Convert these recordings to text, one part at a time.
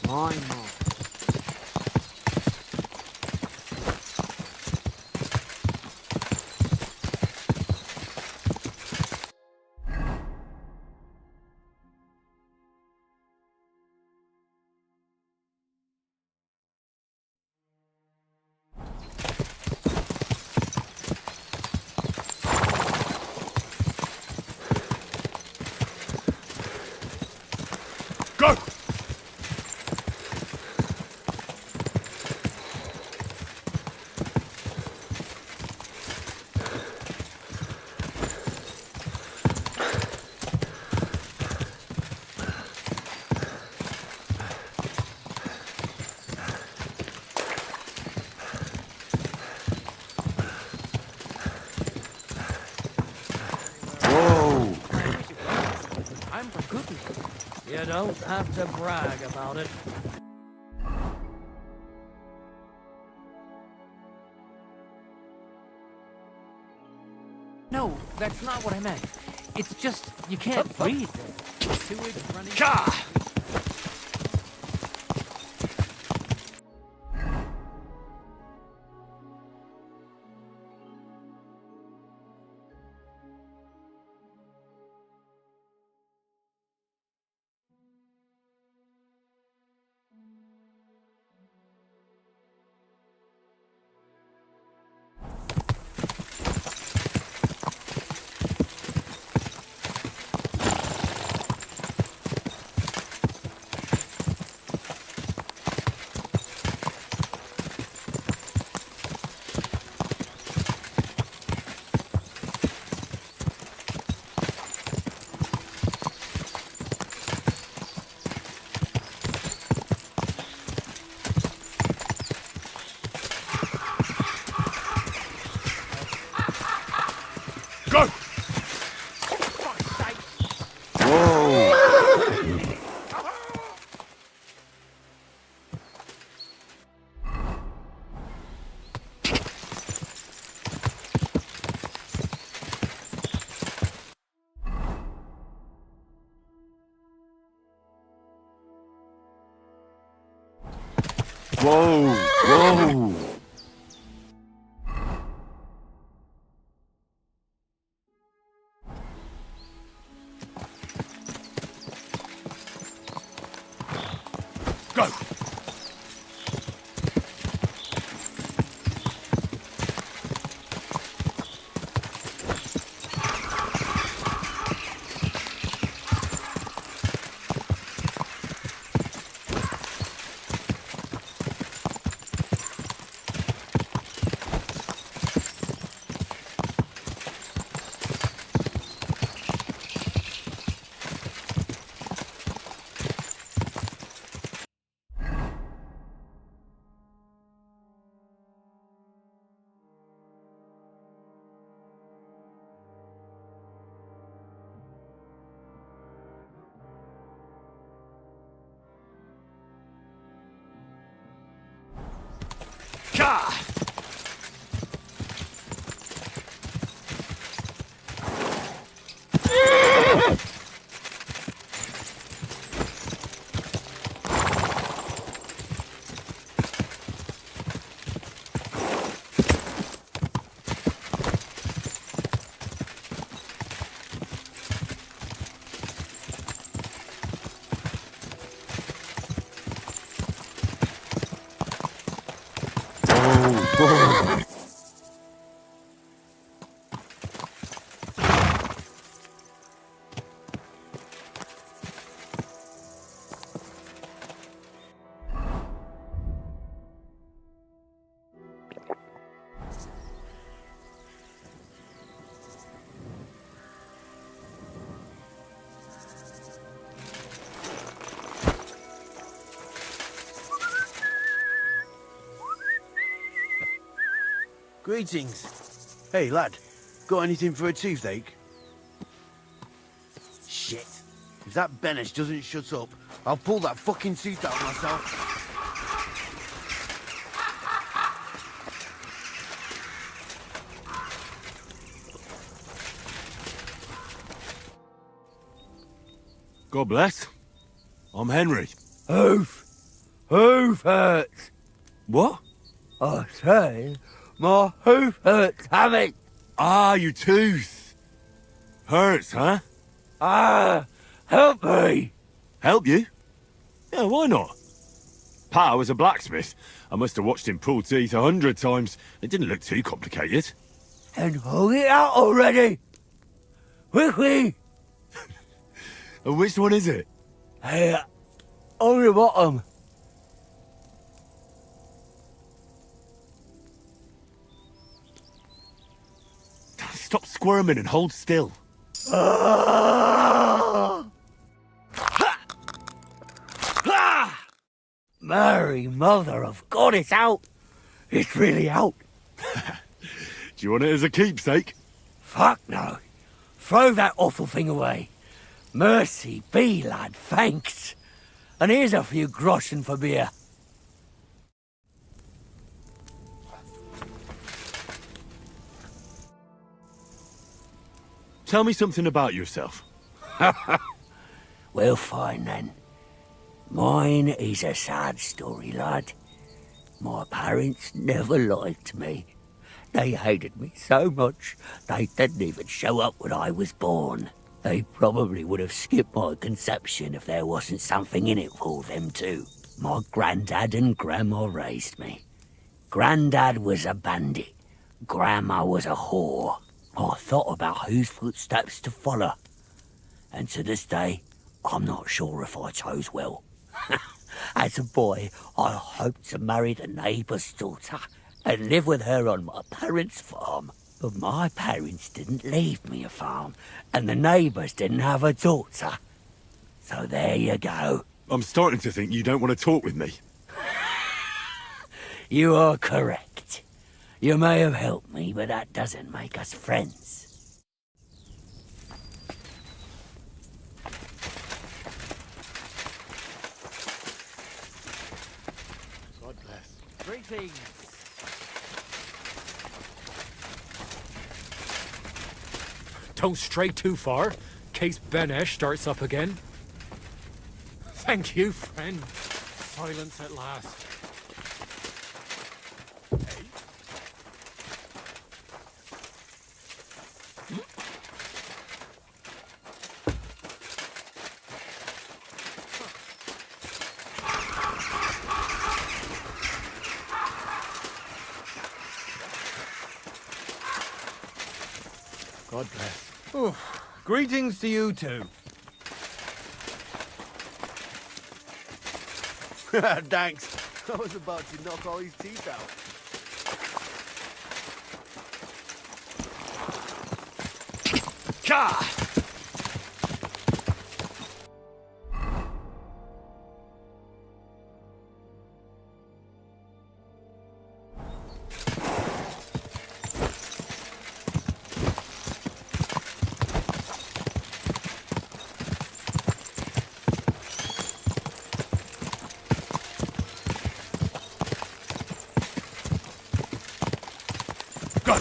My, my. Go! Whoa! I'm for cooking. You don't have to brag about it. No, that's not what I meant. It's just, you can't breathe there. Sewage running... Ka! Go! Whoa! Whoa! Whoa! Go! Ka! Whoa! Greetings. Hey, lad. Got anything for a toothache? Shit. If that Benesh doesn't shut up, I'll pull that fucking tooth out myself. God bless. I'm Henry. Oof. hoof hurts. What? I say, my hoof hurts, Hammy. Ah, your tooth. Hurts, huh? Ah, help me. Help you? Yeah, why not? Pa was a blacksmith. I must have watched him pull teeth 100 times. It didn't look too complicated. And pull it out already. Quickly. And which one is it? Here, on the bottom. Stop squirming and hold still. Mary, mother of God, it's out. It's really out. Do you want it as a keepsake? Fuck no. Throw that awful thing away. Mercy be, lad, thanks. And here's a few groschen for beer. Tell me something about yourself. Well, fine then. Mine is a sad story, lad. My parents never liked me. They hated me so much, they didn't even show up when I was born. They probably would have skipped my conception if there wasn't something in it for them too. My granddad and grandma raised me. Granddad was a bandit. Grandma was a whore. I thought about whose footsteps to follow. And to this day, I'm not sure if I chose well. As a boy, I hoped to marry the neighbour's daughter and live with her on my parents' farm. But my parents didn't leave me a farm, and the neighbours didn't have a daughter. So there you go. I'm starting to think you don't want to talk with me. You are correct. You may have helped me, but that doesn't make us friends. God bless. Greetings. Don't stray too far, in case Benesh starts up again. Thank you, friend. Silence at last. God bless. Greetings to you too. Thanks. I was about to knock all his teeth out. Ka! Go!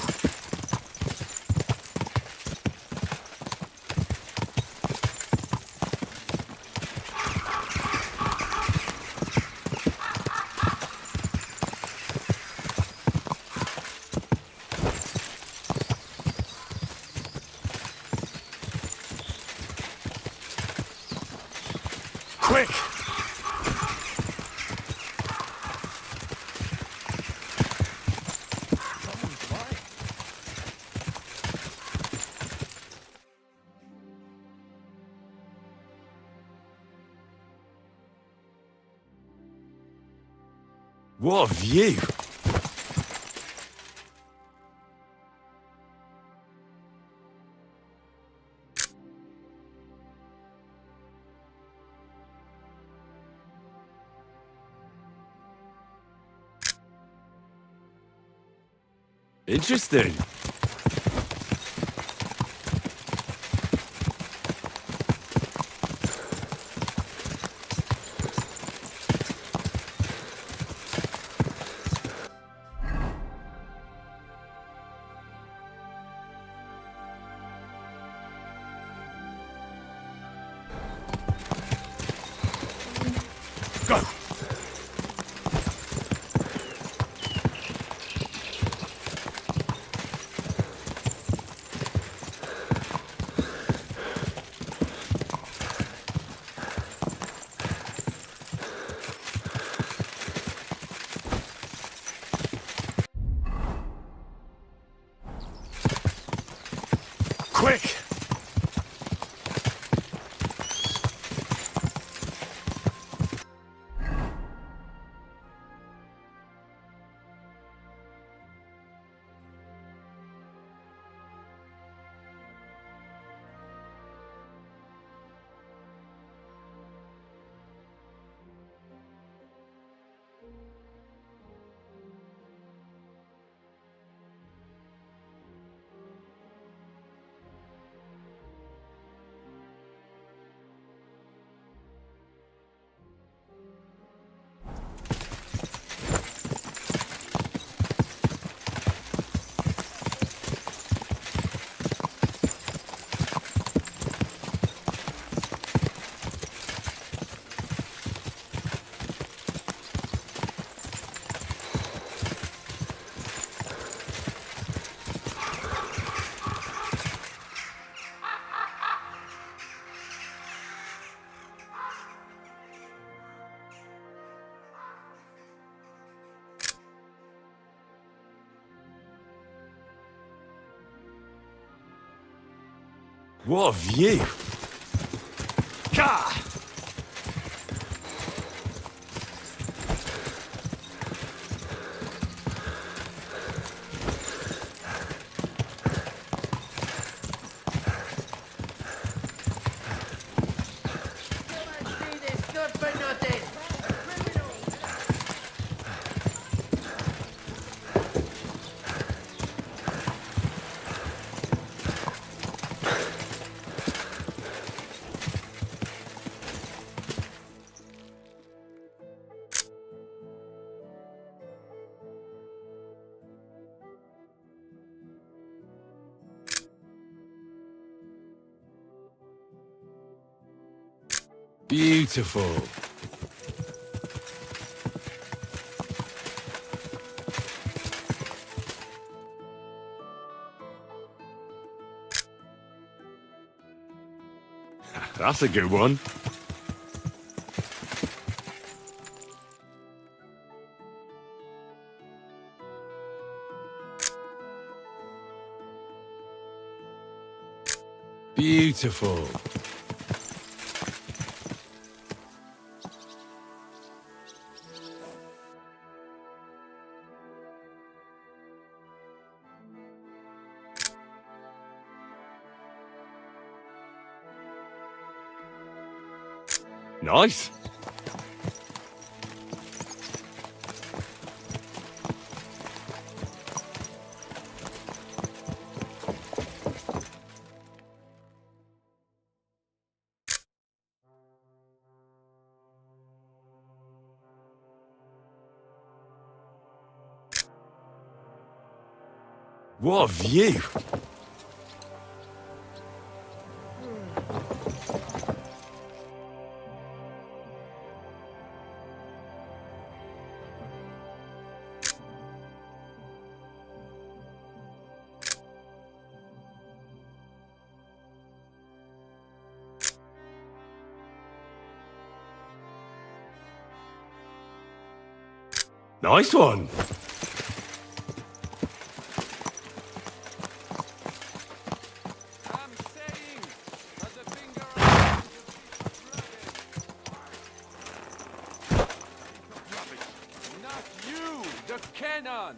Quick! What a view! Interesting. Go! What a view! Gah! Beautiful. That's a good one. Beautiful. Nice. What a view! Nice one! Cannon!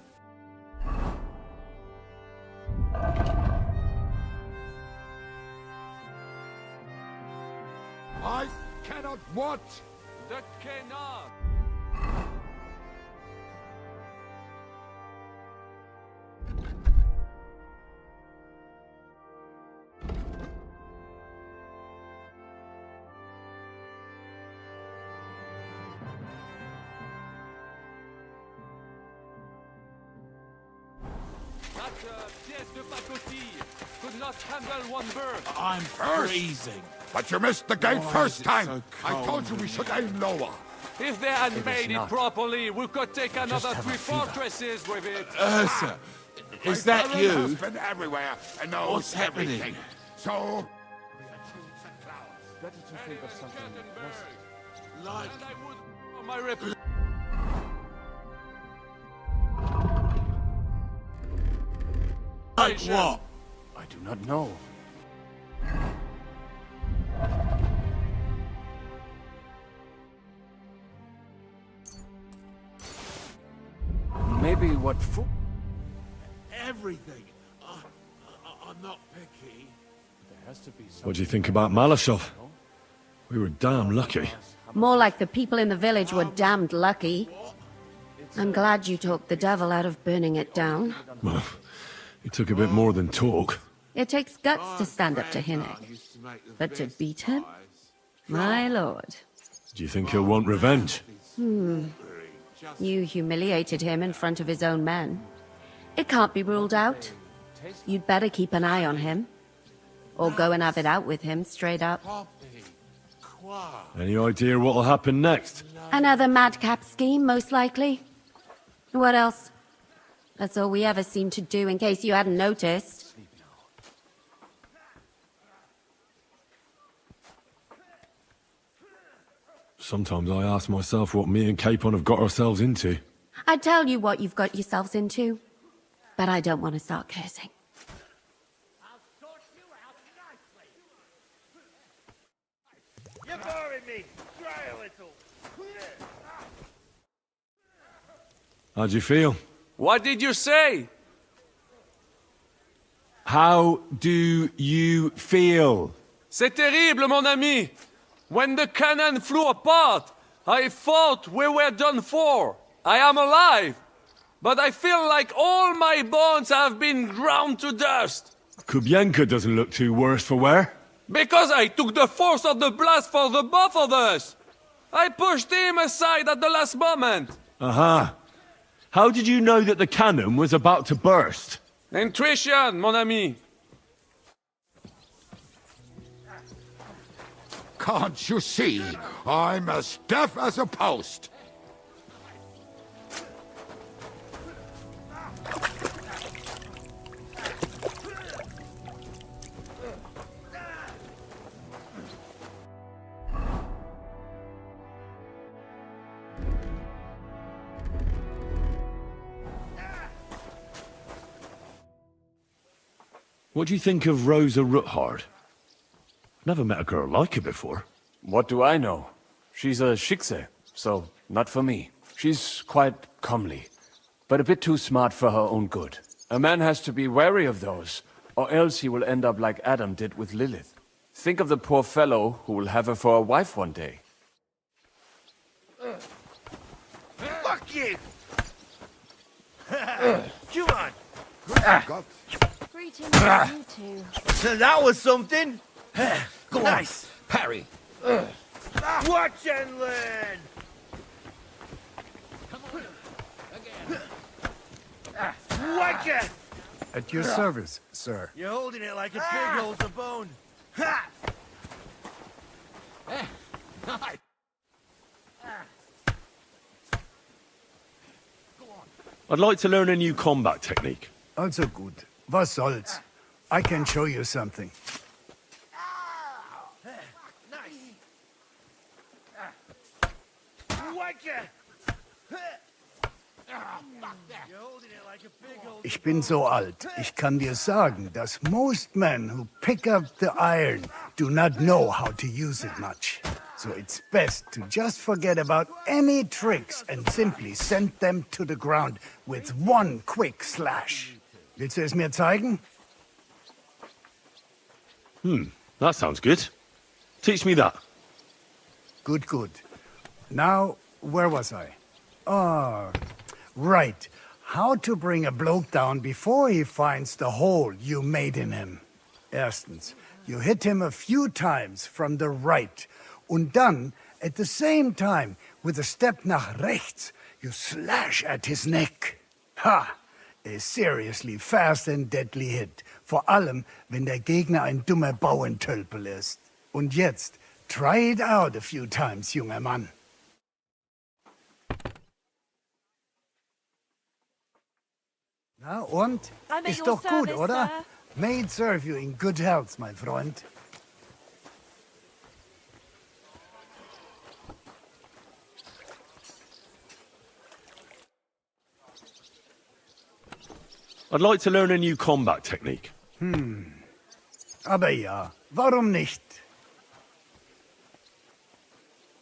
I cannot what? The cannon! That pièce de pacotille could not handle one bird. I'm freezing. But you missed the gate first time. I told you we should aim lower. If they had made it properly, we could take another 3 fortresses with it. Ursa, is that My you? has been everywhere and knows What's happening? everything. So Better to think of something And like I would on my reputation. what? I do not know. Maybe what fool? Everything. I'm not picky. There has to be some. What do you think about Malashov? We were damn lucky. More like the people in the village were damned lucky. I'm glad you talked the devil out of burning it down. Well, it took a bit more than talk. It takes guts to stand up to Hinnick. But to beat him? My lord. Do you think he'll want revenge? You humiliated him in front of his own men. It can't be ruled out. You'd better keep an eye on him. Or go and have it out with him, straight up. Any idea what'll happen next? Another madcap scheme, most likely. What else? That's all we ever seem to do, in case you hadn't noticed. Sometimes I ask myself what me and Capon have got ourselves into. I tell you what you've got yourselves into, but I don't want to start cursing. How'd you feel? What did you say? How do you feel? C'est terrible, mon ami. When the cannon flew apart, I thought we were done for. I am alive, but I feel like all my bones have been ground to dust. Kubienka doesn't look too worse for wear. Because I took the force of the blast for the both of us. I pushed him aside at the last moment. Aha. How did you know that the cannon was about to burst? Intuition, mon ami. Can't you see? I'm as deaf as a post. What do you think of Rosa Ruthard? Never met a girl like her before. What do I know? She's a Schickse, so not for me. She's quite comely, but a bit too smart for her own good. A man has to be wary of those, or else he will end up like Adam did with Lilith. Think of the poor fellow who will have her for a wife one day. Fuck you! Come on! God. Greetings to you two. So that was something. Go nice. On, parry. Watch and learn. Watch it. At your service, sir. You're holding it like a pig holds a bone. Ha! I'd like to learn a new combat technique. Also gut. Was soll's? I can show you something. Ich bin so alt. Ich kann dir sagen, dass most men who pick up the iron do not know how to use it much. So it's best to just forget about any tricks and simply send them to the ground with one quick slash. Willst du es mir zeigen? That sounds good. Teach me that. Good, good. Now, where was I? Ah, right. How to bring a bloke down before he finds the hole you made in him. Erstens, you hit him a few times from the right. Und dann, at the same time, with a step nach rechts, you slash at his neck. Ha! A seriously fast and deadly hit. Vor allem, wenn der Gegner ein dummer Bauentölpel ist. Und jetzt, try it out a few times, junger Mann. Na und? Ist doch gut, oder? May it serve you in good health, mein Freund. I'd like to learn a new combat technique. Aber ja, warum nicht?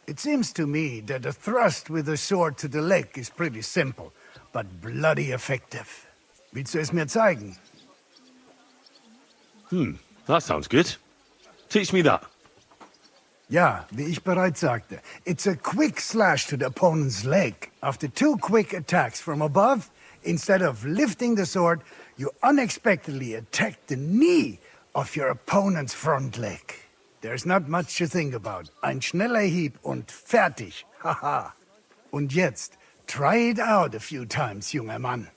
It seems to me that a thrust with a sword to the leg is pretty simple, but bloody effective. Willst du es mir zeigen? That sounds good. Teach me that. Ja, wie ich bereits sagte, it's a quick slash to the opponent's leg. After two quick attacks from above, instead of lifting the sword, you unexpectedly attack the knee of your opponent's front leg. There's not much to think about. Ein schneller Hieb und fertig. Haha. Und jetzt, try it out a few times, junger Mann.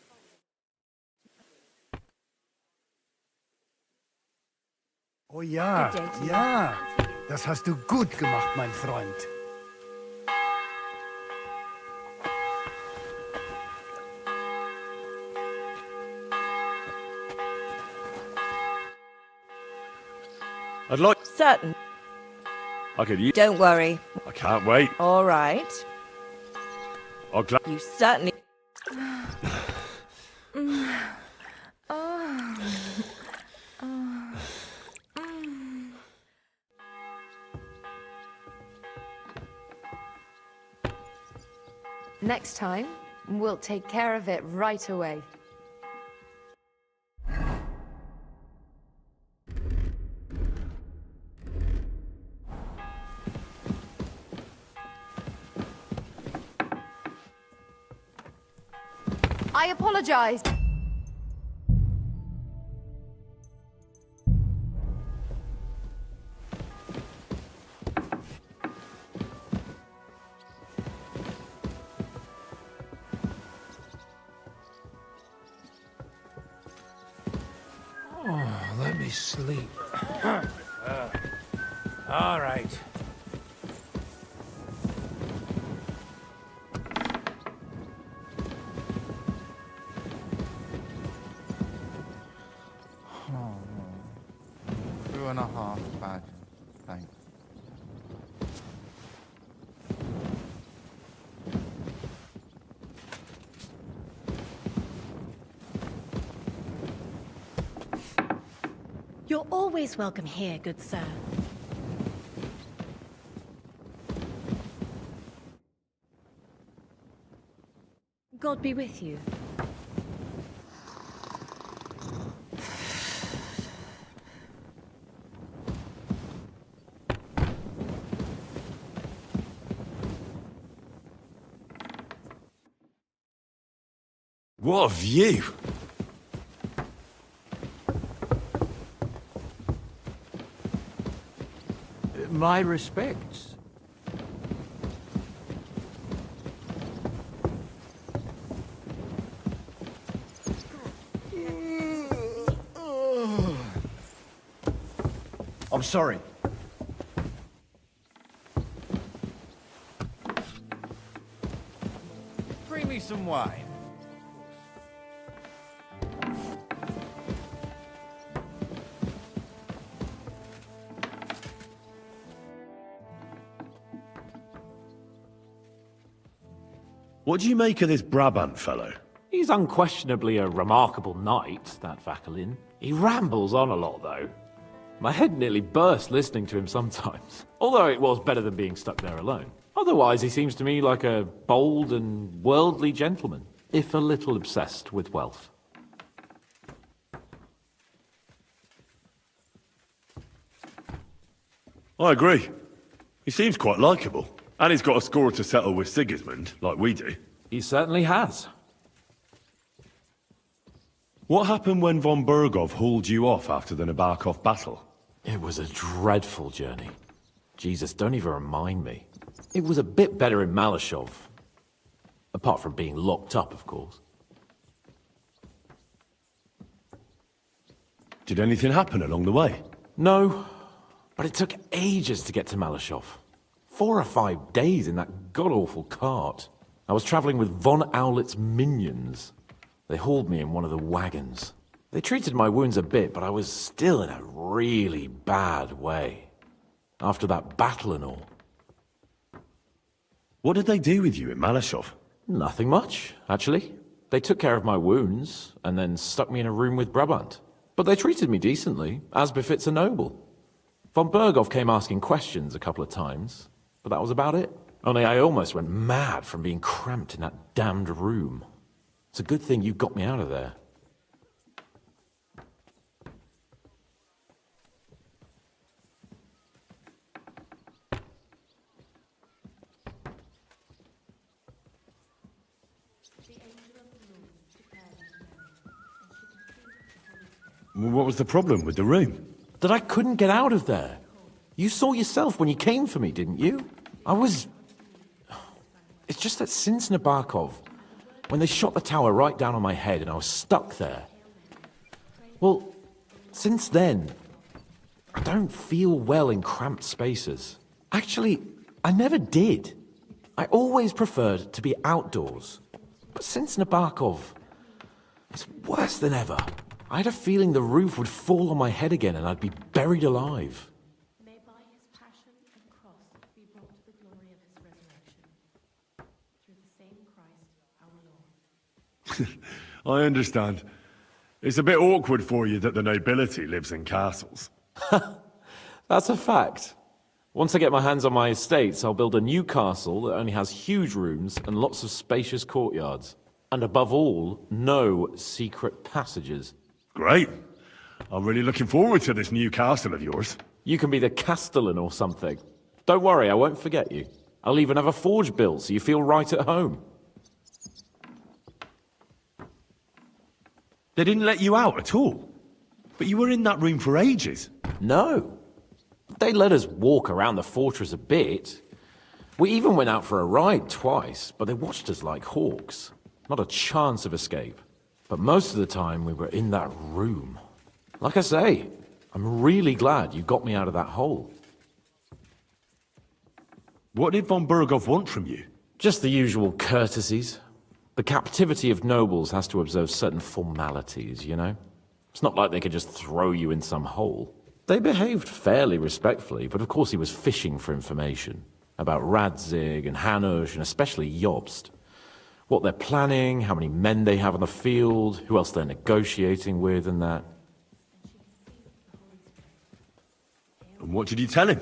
Oh ja, ja. Das hast du gut gemacht, mein Freund. I'd like... Certain. I could use... Don't worry. I can't wait. All right. I'll gla... You certainly... Next time, we'll take care of it right away. I apologize. Let me sleep. All right. Two and a half badges. Thanks. You're always welcome here, good sir. God be with you. What a view! My respects. I'm sorry. Bring me some wine. What do you make of this Brabant fellow? He's unquestionably a remarkable knight, that Vakelin. He rambles on a lot, though. My head nearly burst listening to him sometimes. Although it was better than being stuck there alone. Otherwise, he seems to me like a bold and worldly gentleman, if a little obsessed with wealth. I agree. He seems quite likeable. And he's got a score to settle with Sigismund, like we do. He certainly has. What happened when von Bergov hauled you off after the Nabokov battle? It was a dreadful journey. Jesus, don't even remind me. It was a bit better in Malashov. Apart from being locked up, of course. Did anything happen along the way? No, but it took ages to get to Malashov. 4 or 5 days in that god-awful cart. I was traveling with von Owlet's minions. They hauled me in one of the wagons. They treated my wounds a bit, but I was still in a really bad way. After that battle and all. What did they do with you in Malashov? Nothing much, actually. They took care of my wounds, and then stuck me in a room with Brabant. But they treated me decently, as befits a noble. Von Bergov came asking questions a couple of times, but that was about it. Only I almost went mad from being cramped in that damned room. It's a good thing you got me out of there. What was the problem with the room? That I couldn't get out of there. You saw yourself when you came for me, didn't you? It's just that since Nabokov, when they shot the tower right down on my head and I was stuck there. Well, since then, I don't feel well in cramped spaces. Actually, I never did. I always preferred to be outdoors. But since Nabokov, it's worse than ever. I had a feeling the roof would fall on my head again and I'd be buried alive. May by his passion and cross be brought to the glory of his resurrection. Through the same Christ our Lord. I understand. It's a bit awkward for you that the nobility lives in castles. That's a fact. Once I get my hands on my estates, I'll build a new castle that only has huge rooms and lots of spacious courtyards. And above all, no secret passages. Great. I'm really looking forward to this new castle of yours. You can be the castellan or something. Don't worry, I won't forget you. I'll even have a forge built so you feel right at home. They didn't let you out at all. But you were in that room for ages. No. They let us walk around the fortress a bit. We even went out for a ride twice, but they watched us like hawks. Not a chance of escape. But most of the time we were in that room. Like I say, I'm really glad you got me out of that hole. What did von Burgov want from you? Just the usual courtesies. The captivity of nobles has to observe certain formalities, you know? It's not like they could just throw you in some hole. They behaved fairly respectfully, but of course he was fishing for information. About Radzig and Hanush, and especially Jobst. What they're planning, how many men they have on the field, who else they're negotiating with and that. And what did you tell him?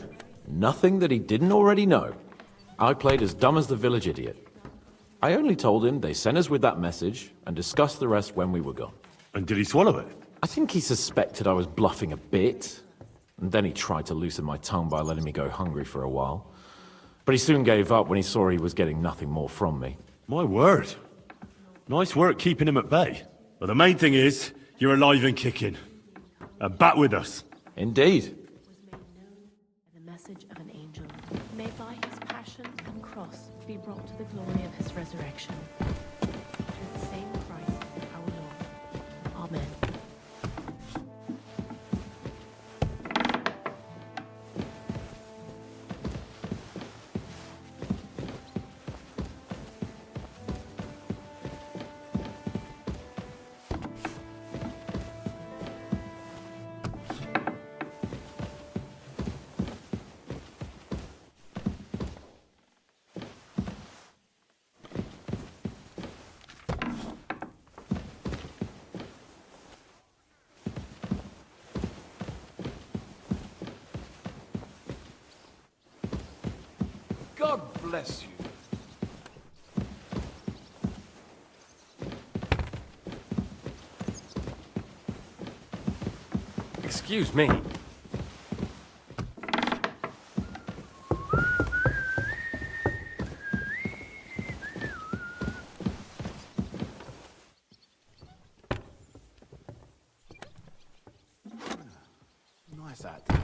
Nothing that he didn't already know. I played as dumb as the village idiot. I only told him they sent us with that message and discussed the rest when we were gone. And did he swallow it? I think he suspected I was bluffing a bit. And then he tried to loosen my tongue by letting me go hungry for a while. But he soon gave up when he saw he was getting nothing more from me. My word. Nice work keeping him at bay. But the main thing is, you're alive and kicking. And back with us. Indeed. The message of an angel, may by his passion and cross be brought to the glory of his resurrection. Through the same Christ our Lord. Amen. God bless you. Excuse me. Nice out today.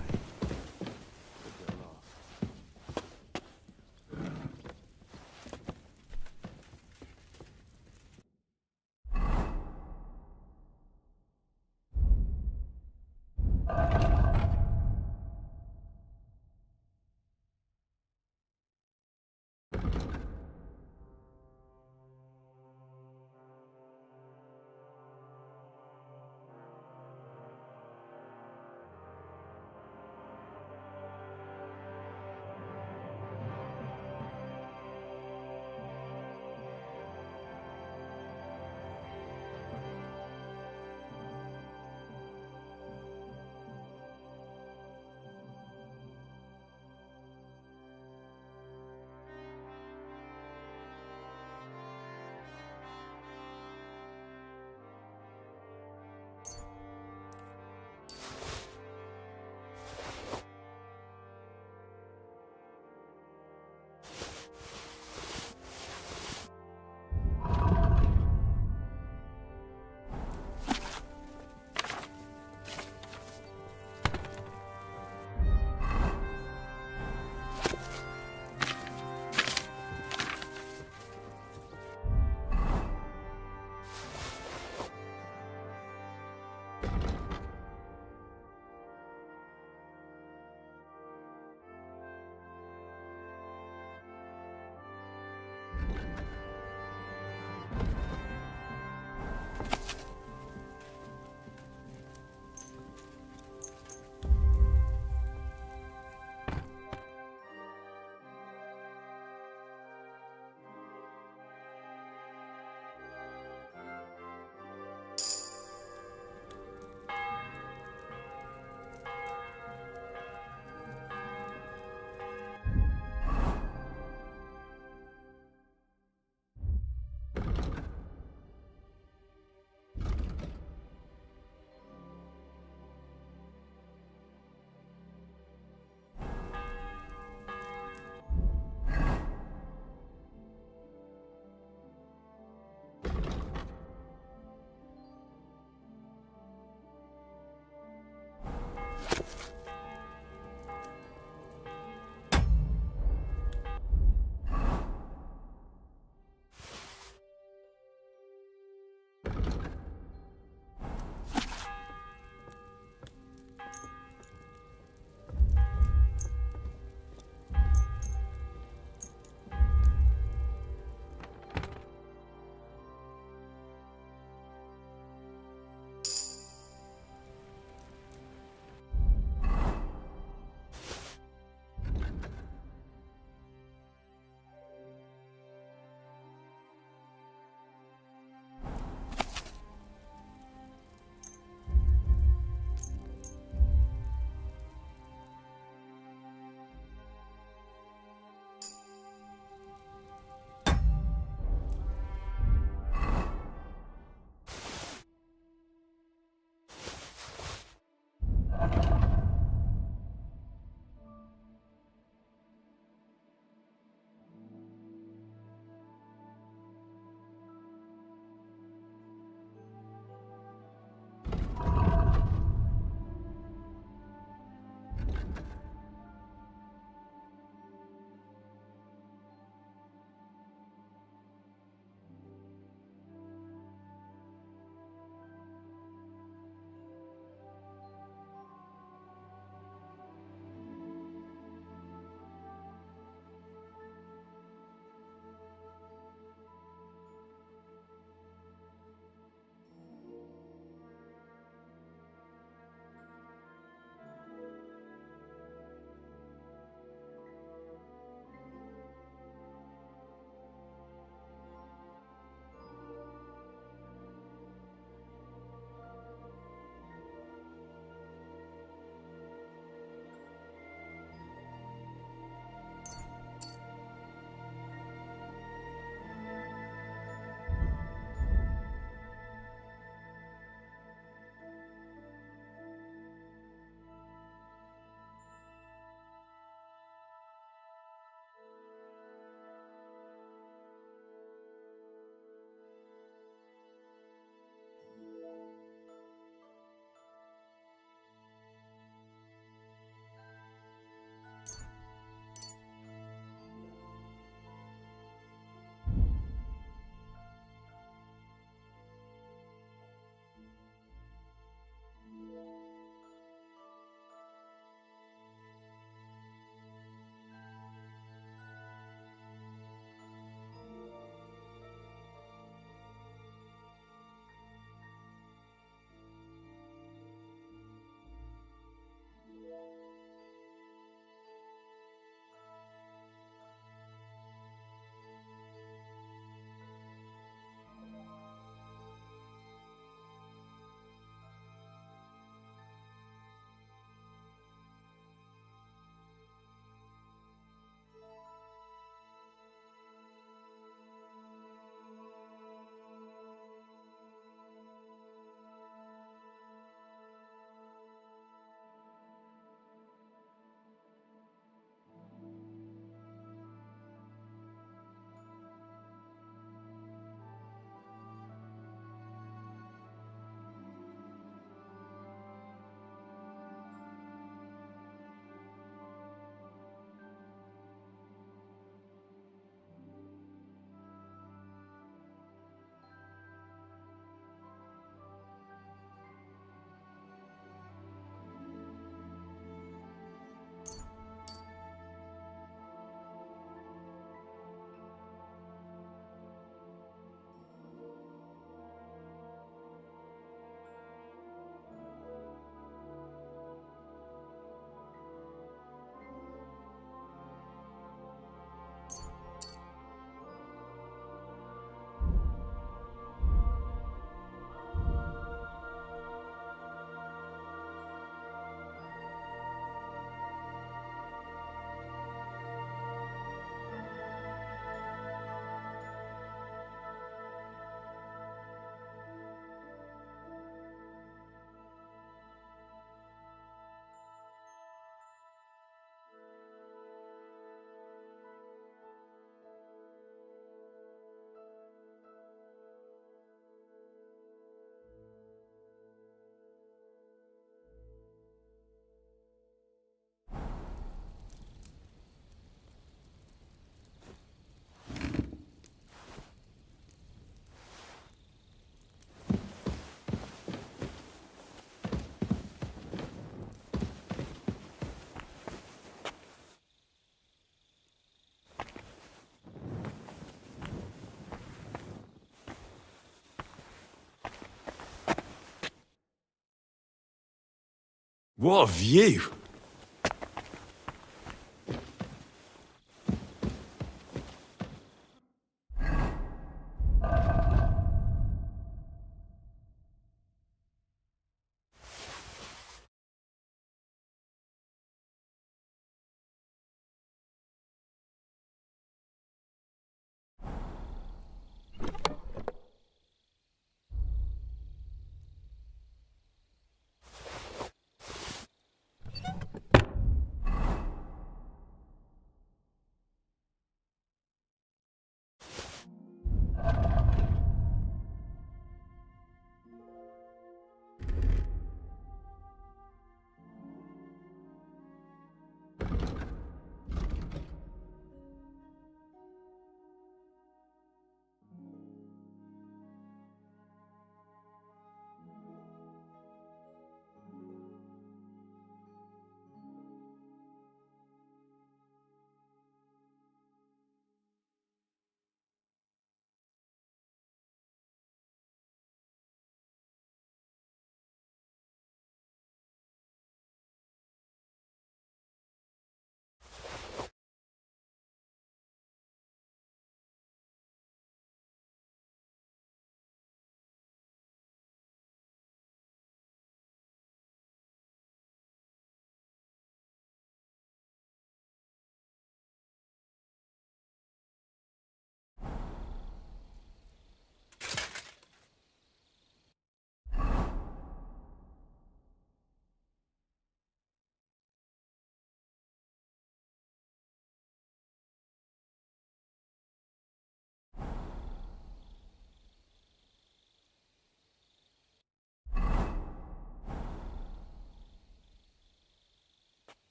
What a view!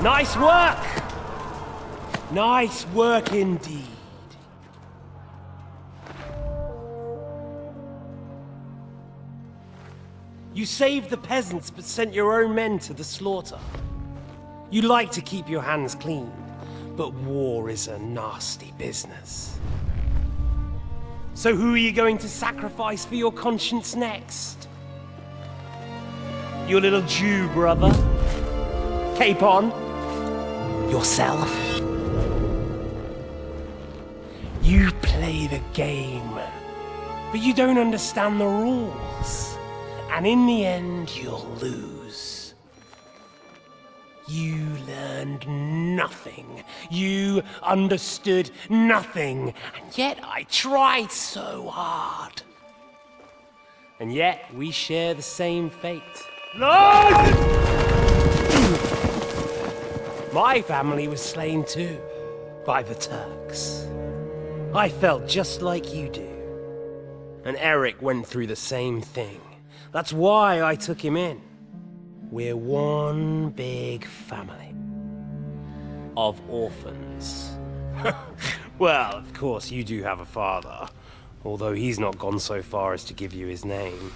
Nice work! Nice work indeed. You saved the peasants but sent your own men to the slaughter. You like to keep your hands clean, but war is a nasty business. So who are you going to sacrifice for your conscience next? Your little Jew brother? Cape on? Yourself? You play the game, but you don't understand the rules. And in the end, you'll lose. You learned nothing. You understood nothing. And yet I tried so hard. And yet we share the same fate. Lord! My family was slain too, by the Turks. I felt just like you do. And Eric went through the same thing. That's why I took him in. We're one big family. Of orphans. Well, of course, you do have a father. Although he's not gone so far as to give you his name.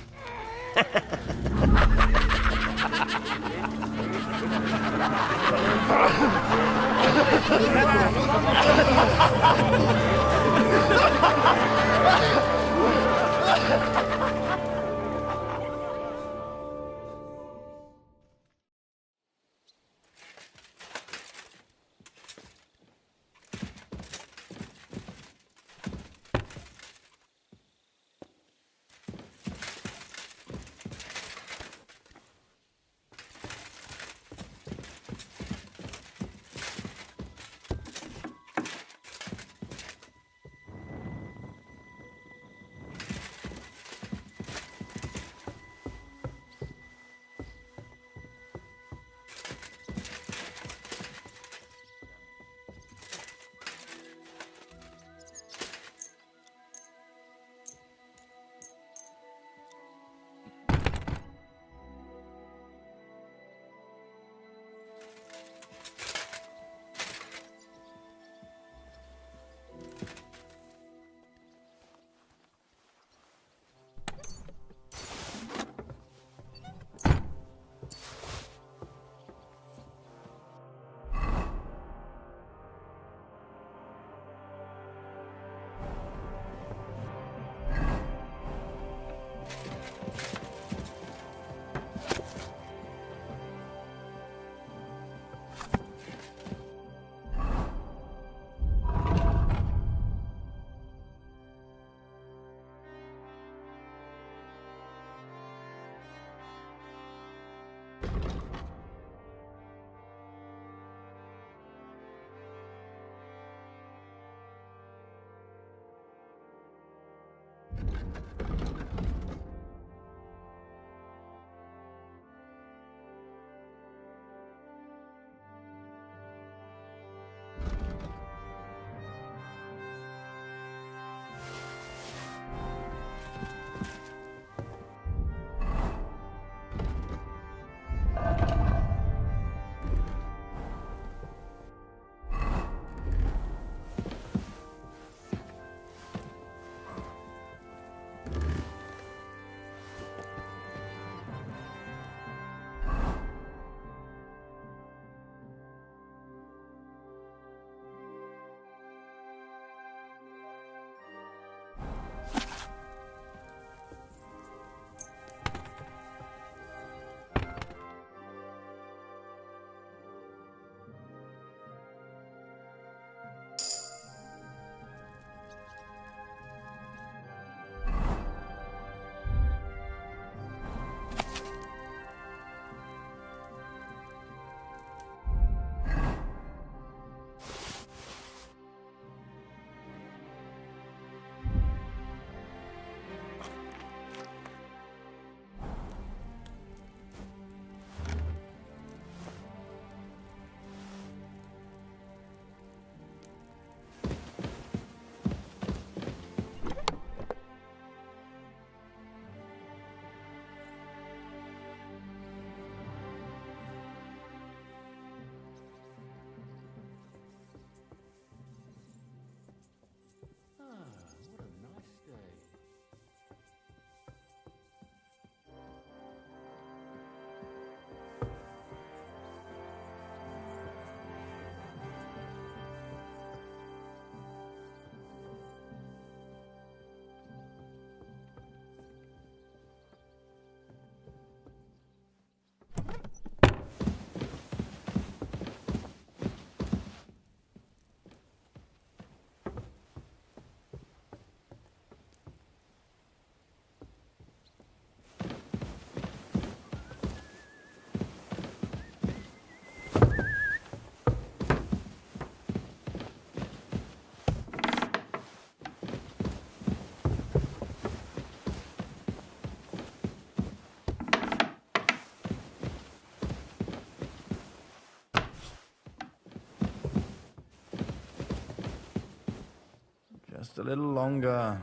a little longer.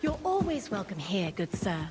You're always welcome here, good sir.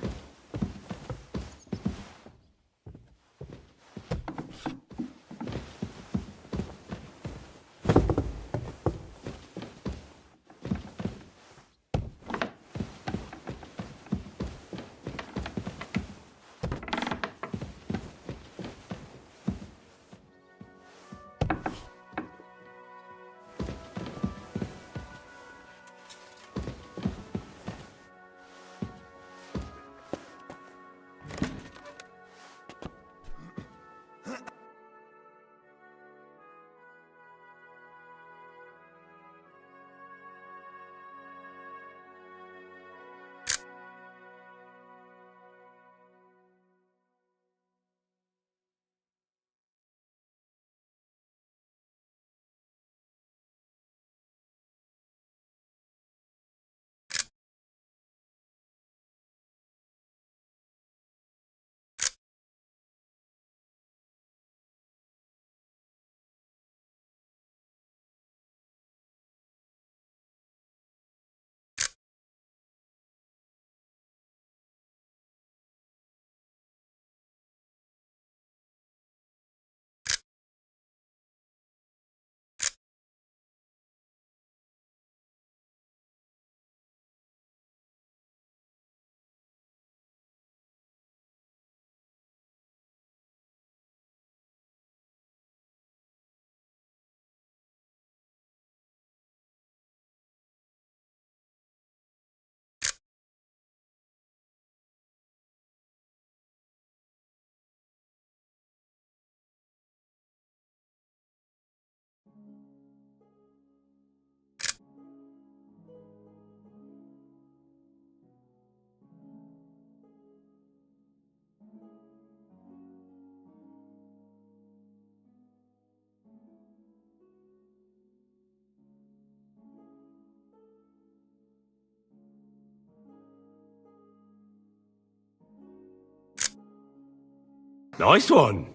Nice one.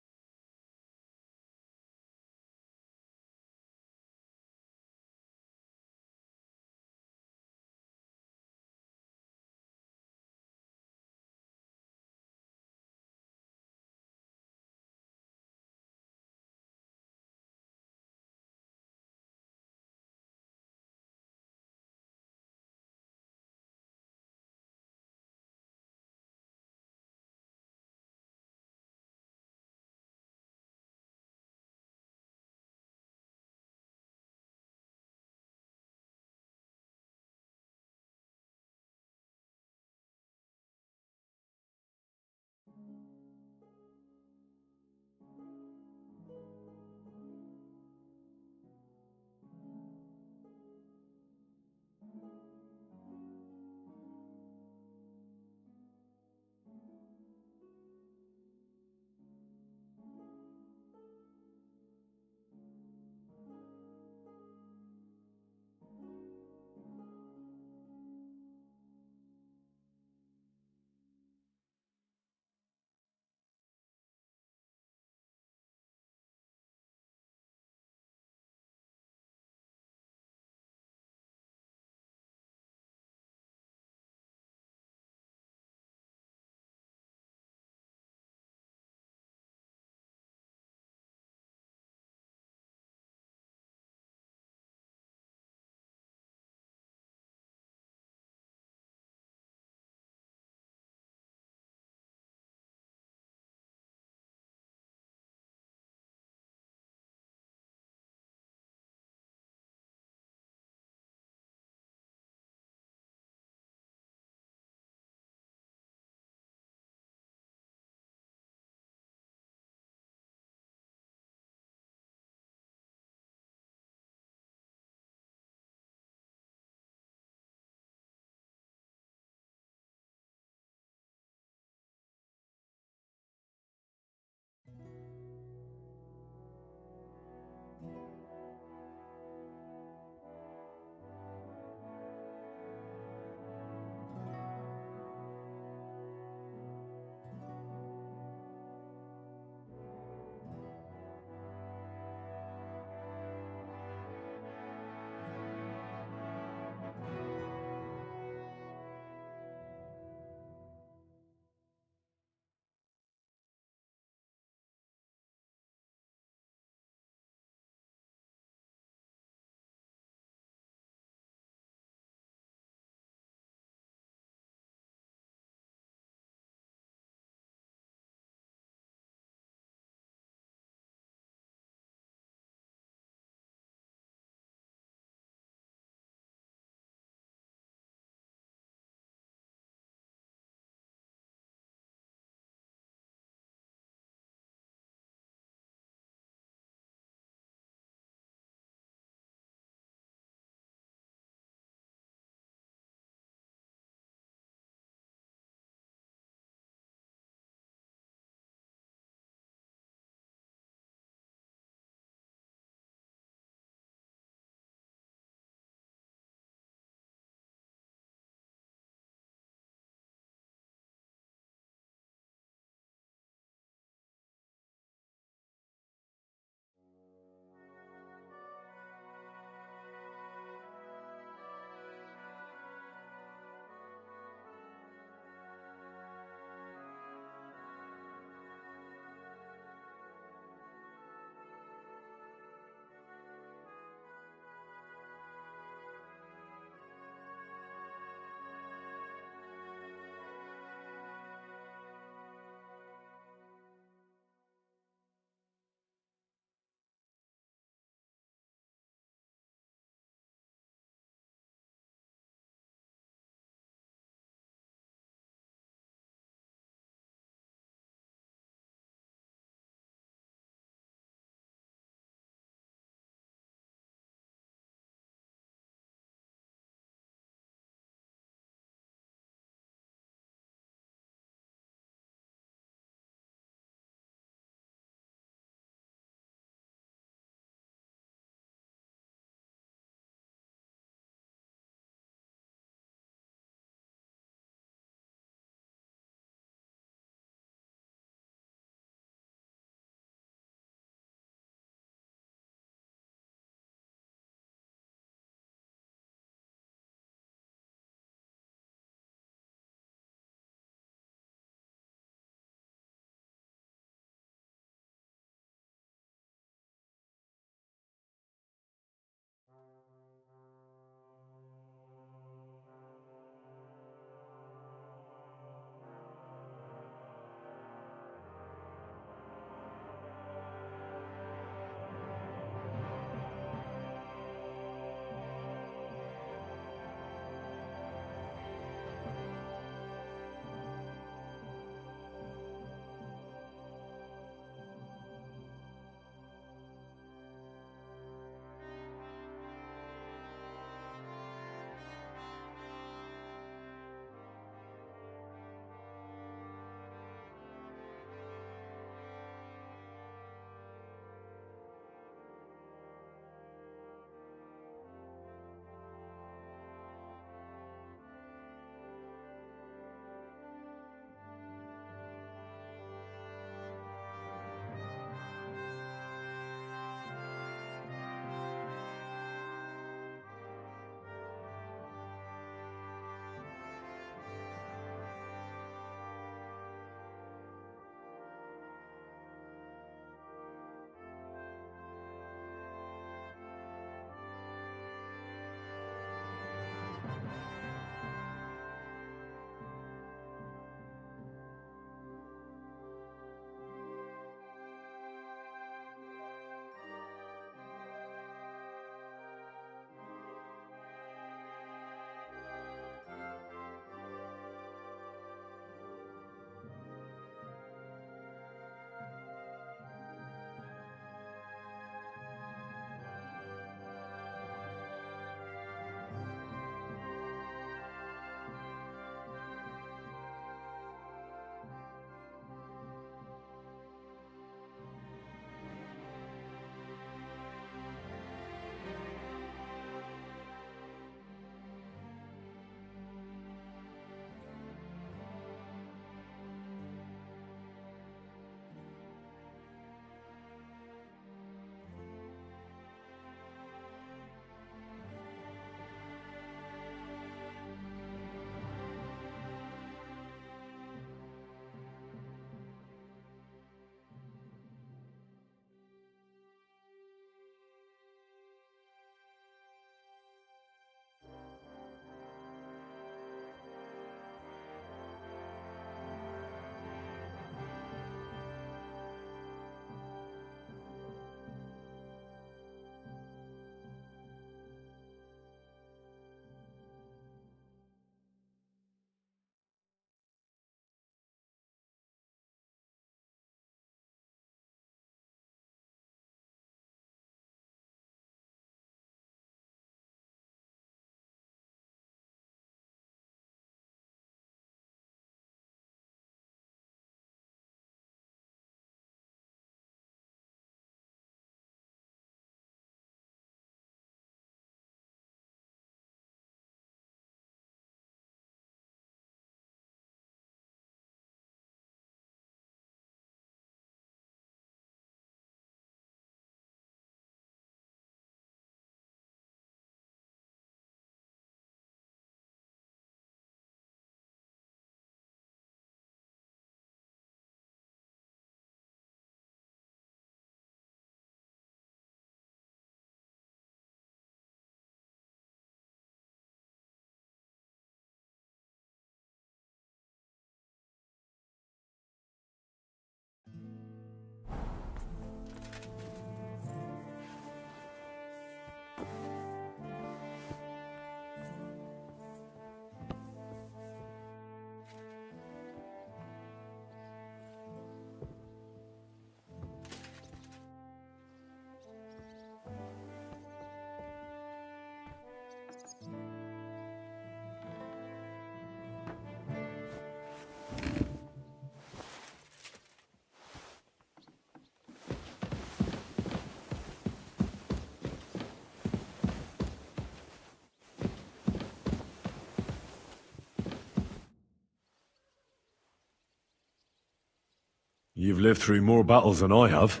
You've lived through more battles than I have.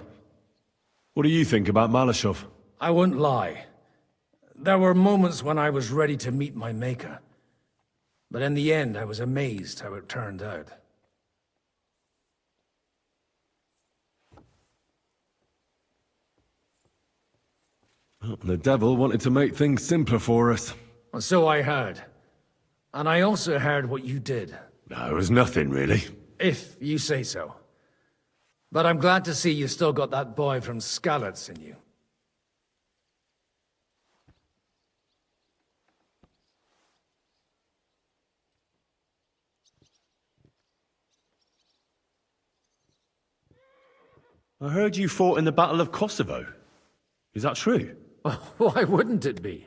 What do you think about Malashov? I wouldn't lie. There were moments when I was ready to meet my maker. But in the end, I was amazed how it turned out. The devil wanted to make things simpler for us. So I heard. And I also heard what you did. No, it was nothing, really. If you say so. But I'm glad to see you still got that boy from Skalitz in you. I heard you fought in the Battle of Kosovo. Is that true? Why wouldn't it be?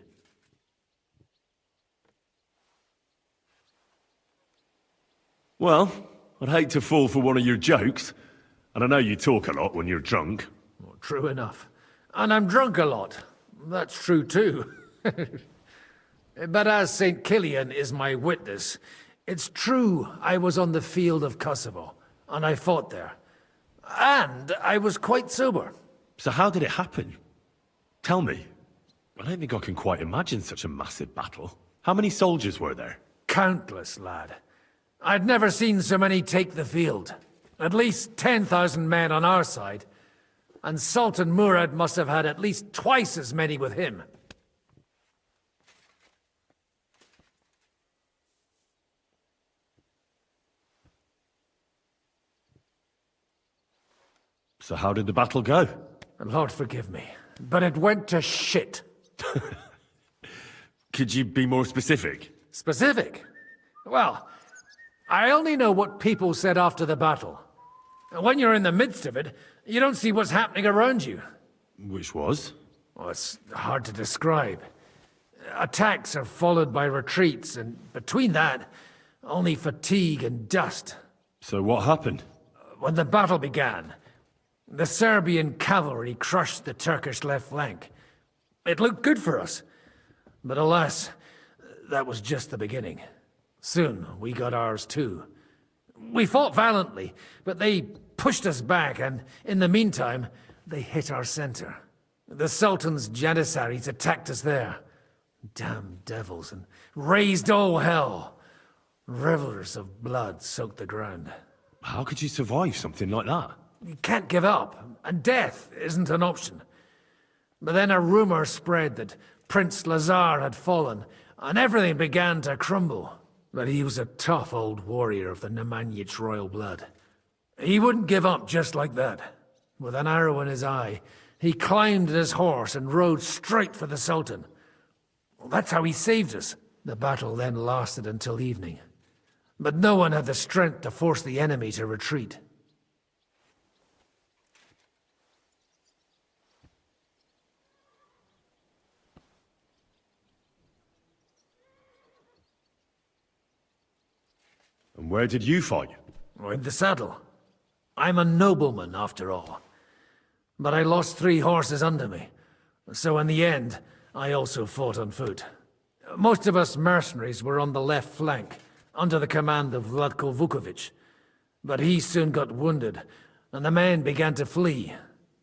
Well, I'd hate to fall for one of your jokes. And I know you talk a lot when you're drunk. Well, true enough. And I'm drunk a lot. That's true too. But as St. Killian is my witness, it's true I was on the field of Kosovo, and I fought there. And I was quite sober. So how did it happen? Tell me. I don't think I can quite imagine such a massive battle. How many soldiers were there? Countless, lad. I'd never seen so many take the field. At least 10,000 men on our side. And Sultan Murad must have had at least twice as many with him. So how did the battle go? Lord forgive me, but it went to shit. Could you be more specific? Specific? Well, I only know what people said after the battle. When you're in the midst of it, you don't see what's happening around you. Which was? Well, it's hard to describe. Attacks are followed by retreats, and between that, only fatigue and dust. So what happened? When the battle began, the Serbian cavalry crushed the Turkish left flank. It looked good for us. But alas, that was just the beginning. Soon, we got ours too. We fought valiantly, but they pushed us back, and in the meantime, they hit our center. The Sultan's Janissaries attacked us there. Damn devils, and raised all hell. Rivers of blood soaked the ground. How could you survive something like that? You can't give up, and death isn't an option. But then a rumor spread that Prince Lazar had fallen, and everything began to crumble. But he was a tough old warrior of the Nemanjic royal blood. He wouldn't give up just like that. With an arrow in his eye, he climbed his horse and rode straight for the Sultan. Well, that's how he saved us. The battle then lasted until evening. But no one had the strength to force the enemy to retreat. And where did you fight? In the saddle. I'm a nobleman, after all. But I lost 3 horses under me. So in the end, I also fought on foot. Most of us mercenaries were on the left flank, under the command of Vladko Vukovic. But he soon got wounded, and the men began to flee.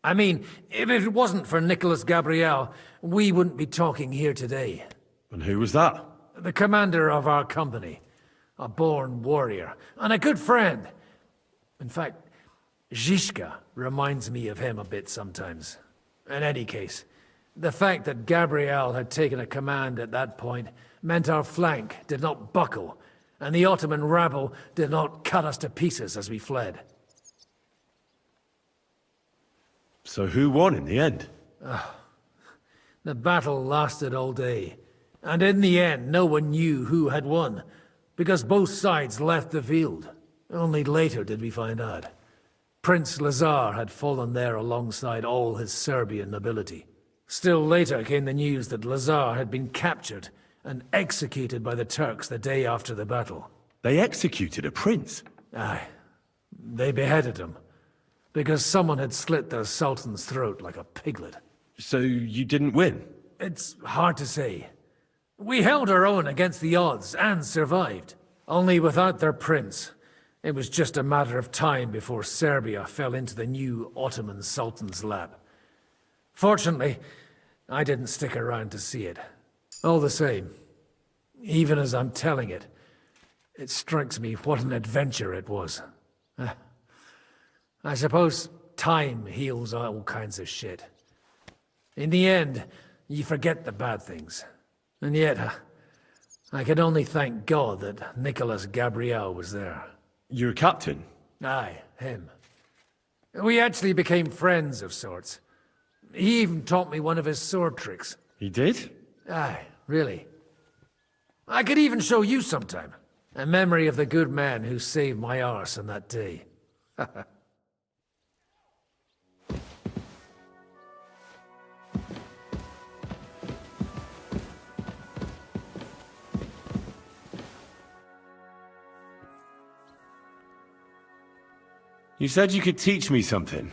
I mean, if it wasn't for Nicholas Gabriel, we wouldn't be talking here today. And who was that? The commander of our company. A born warrior, and a good friend. In fact, Zhishka reminds me of him a bit sometimes. In any case, the fact that Gabriel had taken a command at that point meant our flank did not buckle, and the Ottoman rabble did not cut us to pieces as we fled. So who won in the end? The battle lasted all day, and in the end no one knew who had won, because both sides left the field. Only later did we find out. Prince Lazar had fallen there alongside all his Serbian nobility. Still later came the news that Lazar had been captured and executed by the Turks the day after the battle. They executed a prince? Aye. They beheaded him, because someone had slit the Sultan's throat like a piglet. So you didn't win? It's hard to say. We held our own against the odds and survived. Only without their prince, It was just a matter of time before Serbia fell into the new Ottoman Sultan's lap. Fortunately, I didn't stick around to see it. All the same, even as I'm telling it, it strikes me what an adventure it was. I suppose time heals all kinds of shit. In the end, you forget the bad things. And yet, I can only thank God that Nicholas Gabriel was there. Your captain? Aye, him. We actually became friends of sorts. He even taught me one of his sword tricks. He did? Aye, really. I could even show you sometime. A memory of the good man who saved my arse on that day. You said you could teach me something.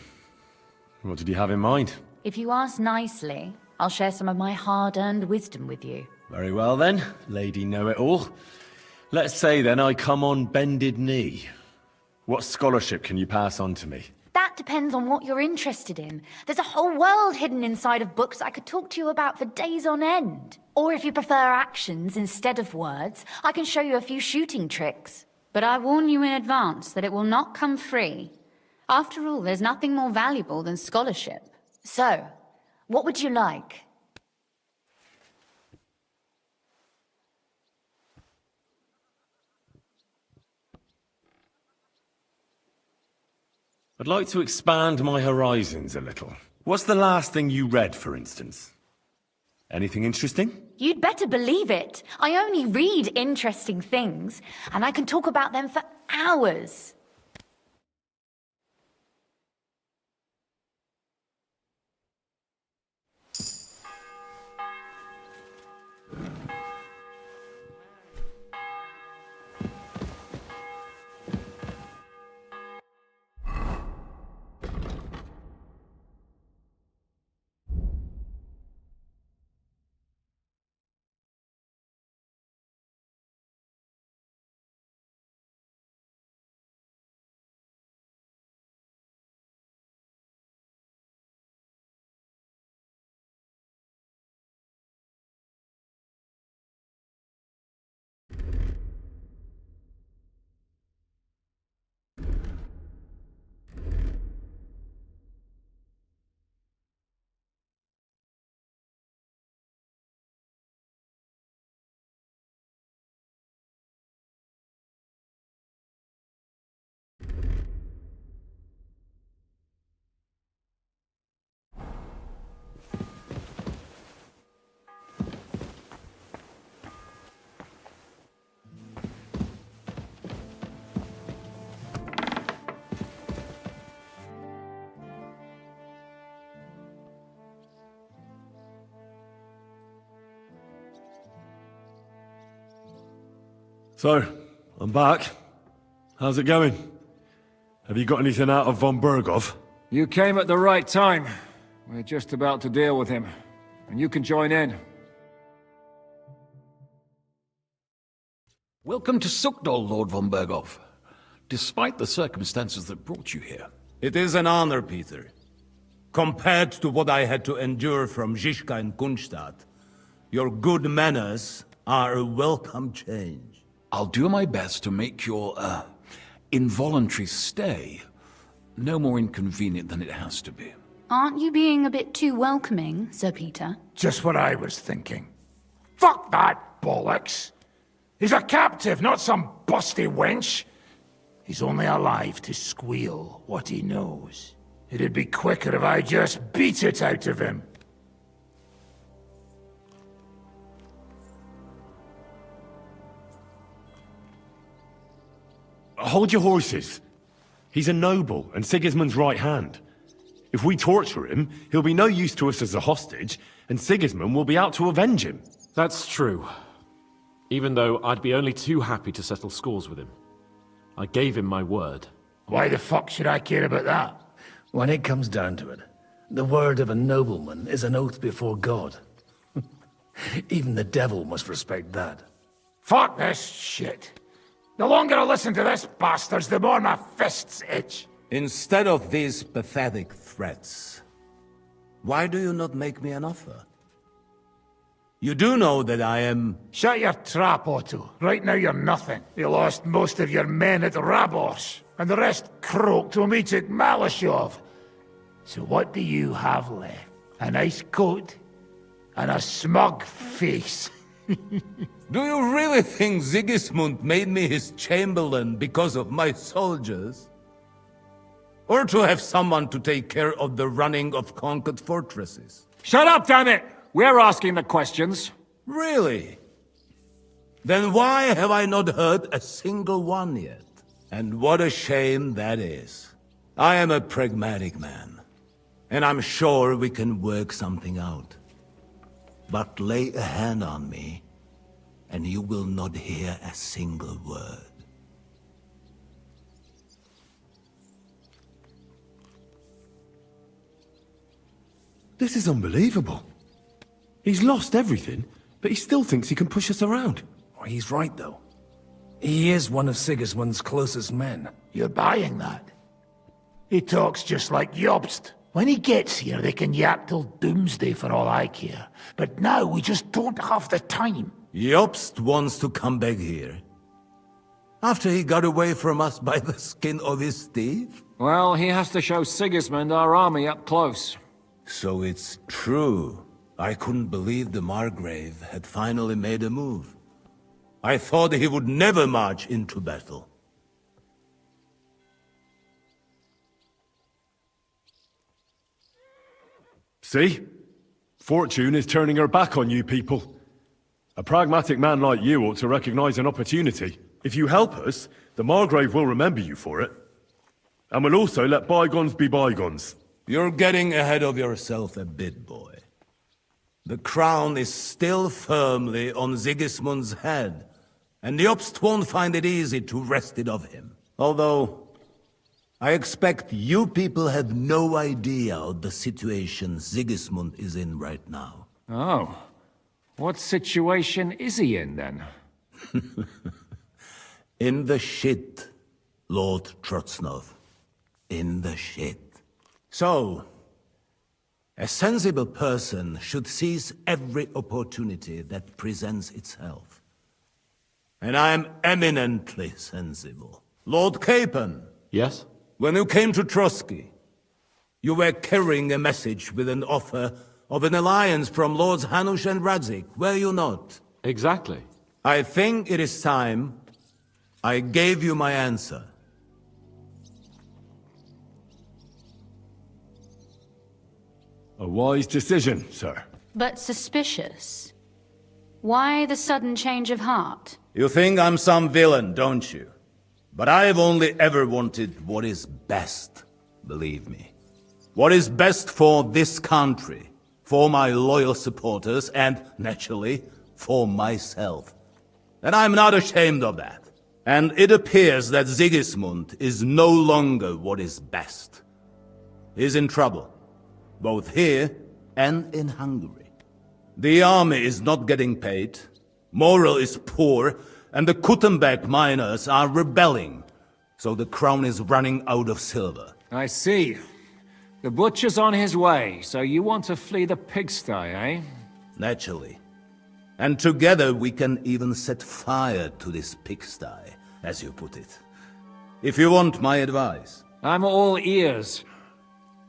What did you have in mind? If you ask nicely, I'll share some of my hard-earned wisdom with you. Very well then, Lady Know-It-All. Let's say then I come on bended knee. What scholarship can you pass on to me? That depends on what you're interested in. There's a whole world hidden inside of books I could talk to you about for days on end. Or if you prefer actions instead of words, I can show you a few shooting tricks. But I warn you in advance that it will not come free. After all, there's nothing more valuable than scholarship. So, what would you like? I'd like to expand my horizons a little. What's the last thing you read, for instance? Anything interesting? You'd better believe it. I only read interesting things, and I can talk about them for hours. So, I'm back. How's it going? Have you got anything out of von Bergov? You came at the right time. We're just about to deal with him. And you can join in. Welcome to Sukdal, Lord von Bergov. Despite the circumstances that brought you here. It is an honor, Peter. Compared to what I had to endure from Zizka and Kunstadt, your good manners are a welcome change. I'll do my best to make your, involuntary stay no more inconvenient than it has to be. Aren't you being a bit too welcoming, Sir Peter? Just what I was thinking. Fuck that bollocks! He's a captive, not some busty wench. He's only alive to squeal what he knows. It'd be quicker if I just beat it out of him. Hold your horses. He's a noble and Sigismund's right hand. If we torture him, he'll be no use to us as a hostage, and Sigismund will be out to avenge him. That's true. Even though I'd be only too happy to settle scores with him. I gave him my word. Why the fuck should I care about that? When it comes down to it, the word of a nobleman is an oath before God. Even the devil must respect that. Fuck this shit. The longer I listen to this bastards, the more my fists itch. Instead of these pathetic threats, why do you not make me an offer? You do know that I am... Shut your trap, Otto. Right now you're nothing. You lost most of your men at Rabos, and the rest croaked when we took Malashov. So what do you have left? A nice coat? And a smug face? Do you really think Sigismund made me his chamberlain because of my soldiers? Or to have someone to take care of the running of conquered fortresses? Shut up, damn it! We're asking the questions. Really? Then why have I not heard a single one yet? And what a shame that is. I am a pragmatic man, and I'm sure we can work something out. But lay a hand on me, and you will not hear a single word. This is unbelievable. He's lost everything, but he still thinks he can push us around. Oh, he's right, though. He is one of Sigismund's closest men. You're buying that? He talks just like Jobst. When he gets here, they can yap till doomsday for all I care. But now we just don't have the time. Jobst wants to come back here. After he got away from us by the skin of his teeth? Well, he has to show Sigismund our army up close. So it's true. I couldn't believe the Margrave had finally made a move. I thought he would never march into battle. See? Fortune is turning her back on you people. A pragmatic man like you ought to recognize an opportunity. If you help us, the Margrave will remember you for it. And will also let bygones be bygones. You're getting ahead of yourself a bit, boy. The crown is still firmly on Sigismund's head, and Jobst won't find it easy to wrest it of him. Although, I expect you people have no idea of the situation Sigismund is in right now. Oh. What situation is he in, then? In the shit, Lord Trotsnov. In the shit. So, a sensible person should seize every opportunity that presents itself. And I am eminently sensible. Lord Capon. Yes? When you came to Trotsky, you were carrying a message with an offer of an alliance from Lords Hanush and Radzik, were you not? Exactly. I think it is time I gave you my answer. A wise decision, sir. But suspicious. Why the sudden change of heart? You think I'm some villain, don't you? But I've only ever wanted what is best, believe me. What is best for this country, for my loyal supporters, and, naturally, for myself. And I'm not ashamed of that. And it appears that Sigismund is no longer what is best. He's in trouble, both here and in Hungary. The army is not getting paid, morale is poor, and the Kuttenberg miners are rebelling, so the crown is running out of silver. I see. The butcher's on his way, so you want to flee the pigsty, eh? Naturally. And together we can even set fire to this pigsty, as you put it. If you want my advice. I'm all ears,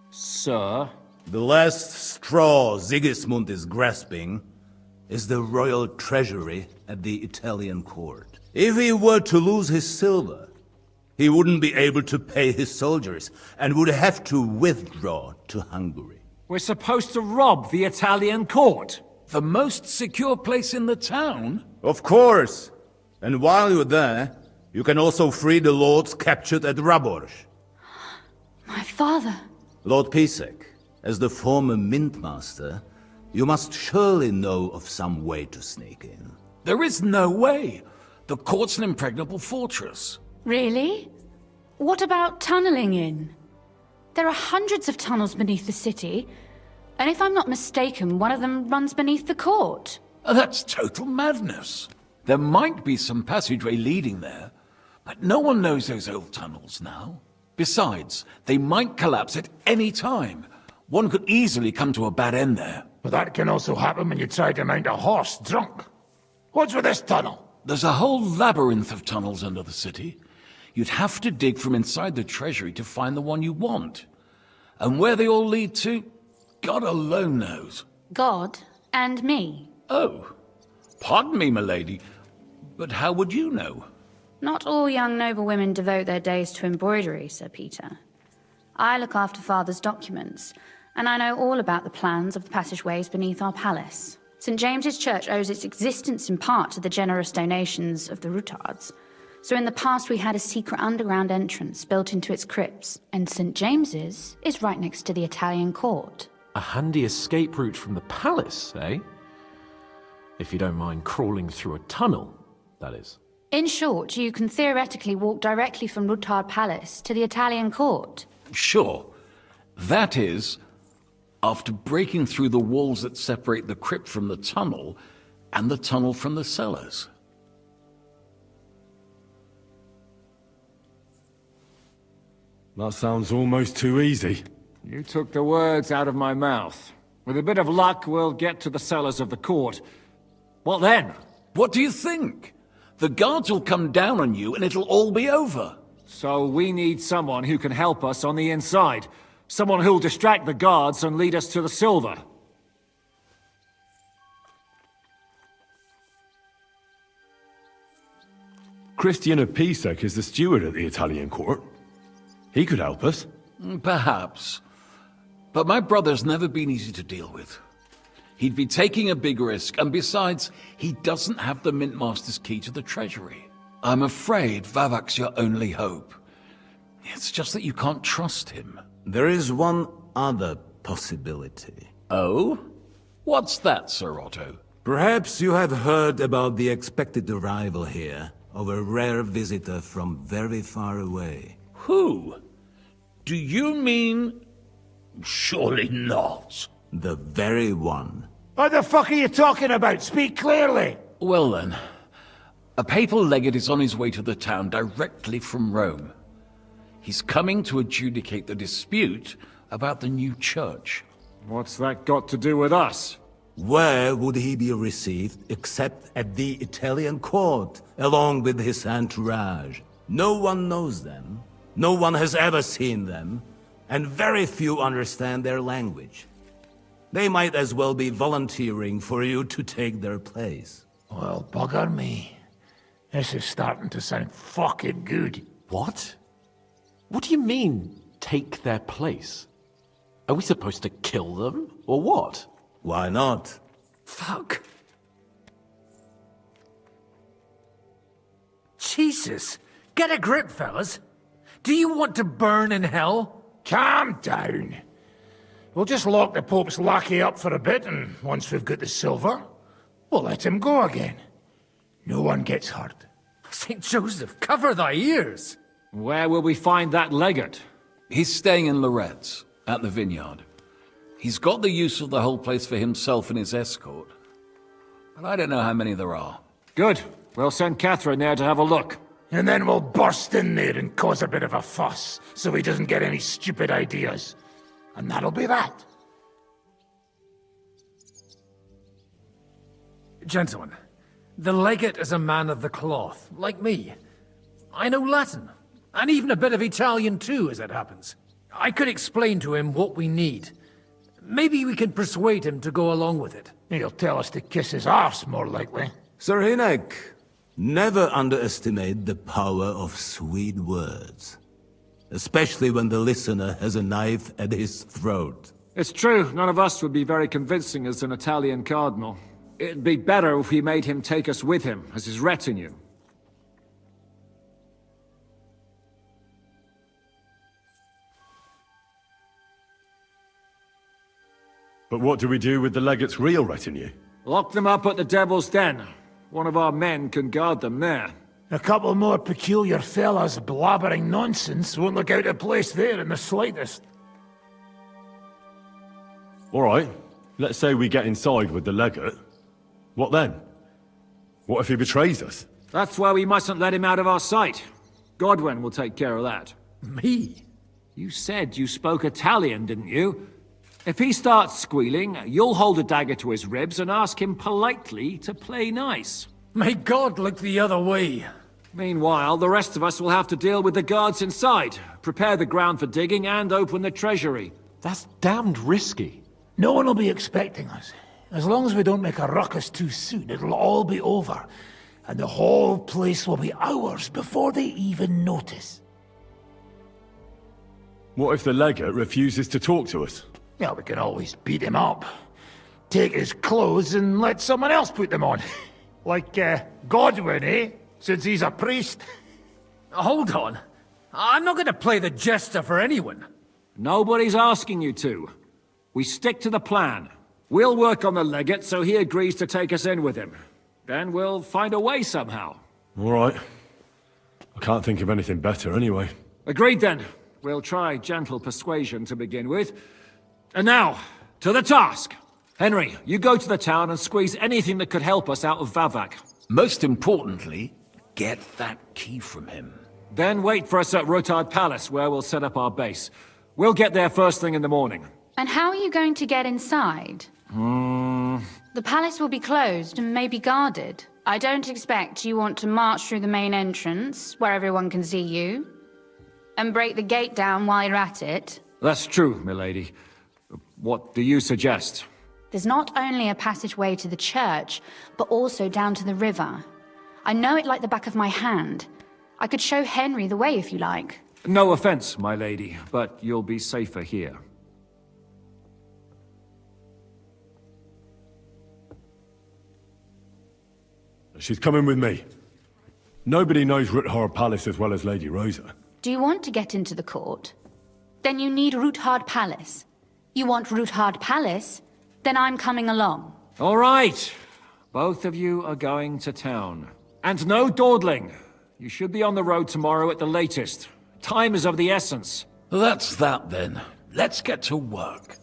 sir. The last straw Sigismund is grasping is the royal treasury at the Italian court. If he were to lose his silver, he wouldn't be able to pay his soldiers and would have to withdraw to Hungary. We're supposed to rob the Italian court. The most secure place in the town? Of course. And while you're there, you can also free the lords captured at Raborz. My father. Lord Pisek, as the former mintmaster, you must surely know of some way to sneak in. There is no way. The court's an impregnable fortress. Really? What about tunneling in? There are hundreds of tunnels beneath the city, and if I'm not mistaken, one of them runs beneath the court. That's total madness. There might be some passageway leading there, But no one knows those old tunnels now. Besides, they might collapse at any time. One could easily come to a bad end there. But that can also happen when you try to mount a horse drunk. What's with this tunnel? There's a whole labyrinth of tunnels under the city. You'd have to dig from inside the treasury to find the one you want. And where they all lead to, God alone knows. God and me. Oh, pardon me, milady, but how would you know? Not all young noble women devote their days to embroidery, Sir Peter. I look after Father's documents, and I know all about the plans of the passageways beneath our palace. St. James's Church owes its existence in part to the generous donations of the Routards. So in the past we had a secret underground entrance built into its crypts, and St. James's is right next to the Italian court. A handy escape route from the palace, eh? If you don't mind crawling through a tunnel, that is. In short, you can theoretically walk directly from Routard Palace to the Italian court. Sure. That is, after breaking through the walls that separate the crypt from the tunnel, and the tunnel from the cellars. That sounds almost too easy. You took the words out of my mouth. With a bit of luck, we'll get to the cellars of the court. What then? What do you think? The guards will come down on you and it'll all be over. So we need someone who can help us on the inside. Someone who'll distract the guards and lead us to the silver. Christian of Pisek is the steward at the Italian court. He could help us. Perhaps. But my brother's never been easy to deal with. He'd be taking a big risk, and besides, he doesn't have the Mint Master's key to the treasury. I'm afraid Vavak's your only hope. It's just that you can't trust him. There is one other possibility. Oh? What's that, Sir Otto? Perhaps you have heard about the expected arrival here of a rare visitor from very far away. Who? Do you mean... Surely not. The very one. What the fuck are you talking about? Speak clearly! Well then, a papal legate is on his way to the town directly from Rome. He's coming to adjudicate the dispute about the new church. What's that got to do with us? Where would he be received except at the Italian court, along with his entourage? No one knows them, no one has ever seen them, and very few understand their language. They might as well be volunteering for you to take their place. Well, bugger me. This is starting to sound fucking good. What? What do you mean, take their place? Are we supposed to kill them, or what? Why not? Fuck. Jesus! Get a grip, fellas. Do you want to burn in hell? Calm down. We'll just lock the Pope's lackey up for a bit, and once we've got the silver, we'll let him go again. No one gets hurt. St. Joseph, cover thy ears! Where will we find that legate? He's staying in Loretz, at the vineyard. He's got the use of the whole place for himself and his escort. But I don't know how many there are. Good. We'll send Catherine there to have a look. And then we'll burst in there and cause a bit of a fuss, so he doesn't get any stupid ideas. And that'll be that. Gentlemen, the legate is a man of the cloth, like me. I know Latin, and even a bit of Italian too, as it happens. I could explain to him what we need. Maybe we can persuade him to go along with it. He'll tell us to kiss his arse, more likely. Sir Hinek, never underestimate the power of sweet words. Especially when the listener has a knife at his throat. It's true, none of us would be very convincing as an Italian cardinal. It'd be better if we made him take us with him, as his retinue. But what do we do with the legate's real retinue? Lock them up at the Devil's Den. One of our men can guard them there. A couple more peculiar fellas blabbering nonsense won't look out of place there in the slightest. All right, let's say we get inside with the legate. What then? What if he betrays us? That's why we mustn't let him out of our sight. Godwin will take care of that. Me? You said you spoke Italian, didn't you? If he starts squealing, you'll hold a dagger to his ribs and ask him politely to play nice. May God look the other way. Meanwhile, the rest of us will have to deal with the guards inside, prepare the ground for digging, and open the treasury. That's damned risky. No one will be expecting us. As long as we don't make a ruckus too soon, it'll all be over. And the whole place will be ours before they even notice. What if the legate refuses to talk to us? Yeah, we can always beat him up. Take his clothes and let someone else put them on. Like, Godwin, eh? Since he's a priest. Hold on. I'm not gonna play the jester for anyone. Nobody's asking you to. We stick to the plan. We'll work on the legate so he agrees to take us in with him. Then we'll find a way somehow. All right. I can't think of anything better anyway. Agreed then. We'll try gentle persuasion to begin with. And now, to the task! Henry, you go to the town and squeeze anything that could help us out of Vavak. Most importantly, get that key from him. Then wait for us at Rotard Palace, where we'll set up our base. We'll get there first thing in the morning. And how are you going to get inside? The palace will be closed and may be guarded. I don't expect you want to march through the main entrance, where everyone can see you, and break the gate down while you're at it. That's true, milady. What do you suggest? There's not only a passageway to the church, but also down to the river. I know it like the back of my hand. I could show Henry the way if you like. No offense, my lady, but you'll be safer here. She's coming with me. Nobody knows Rutthard Palace as well as Lady Rosa. Do you want to get into the court? Then you need Rutthard Palace. You want Rutthard Palace? Then I'm coming along. All right. Both of you are going to town. And no dawdling. You should be on the road tomorrow at the latest. Time is of the essence. That's that then. Let's get to work.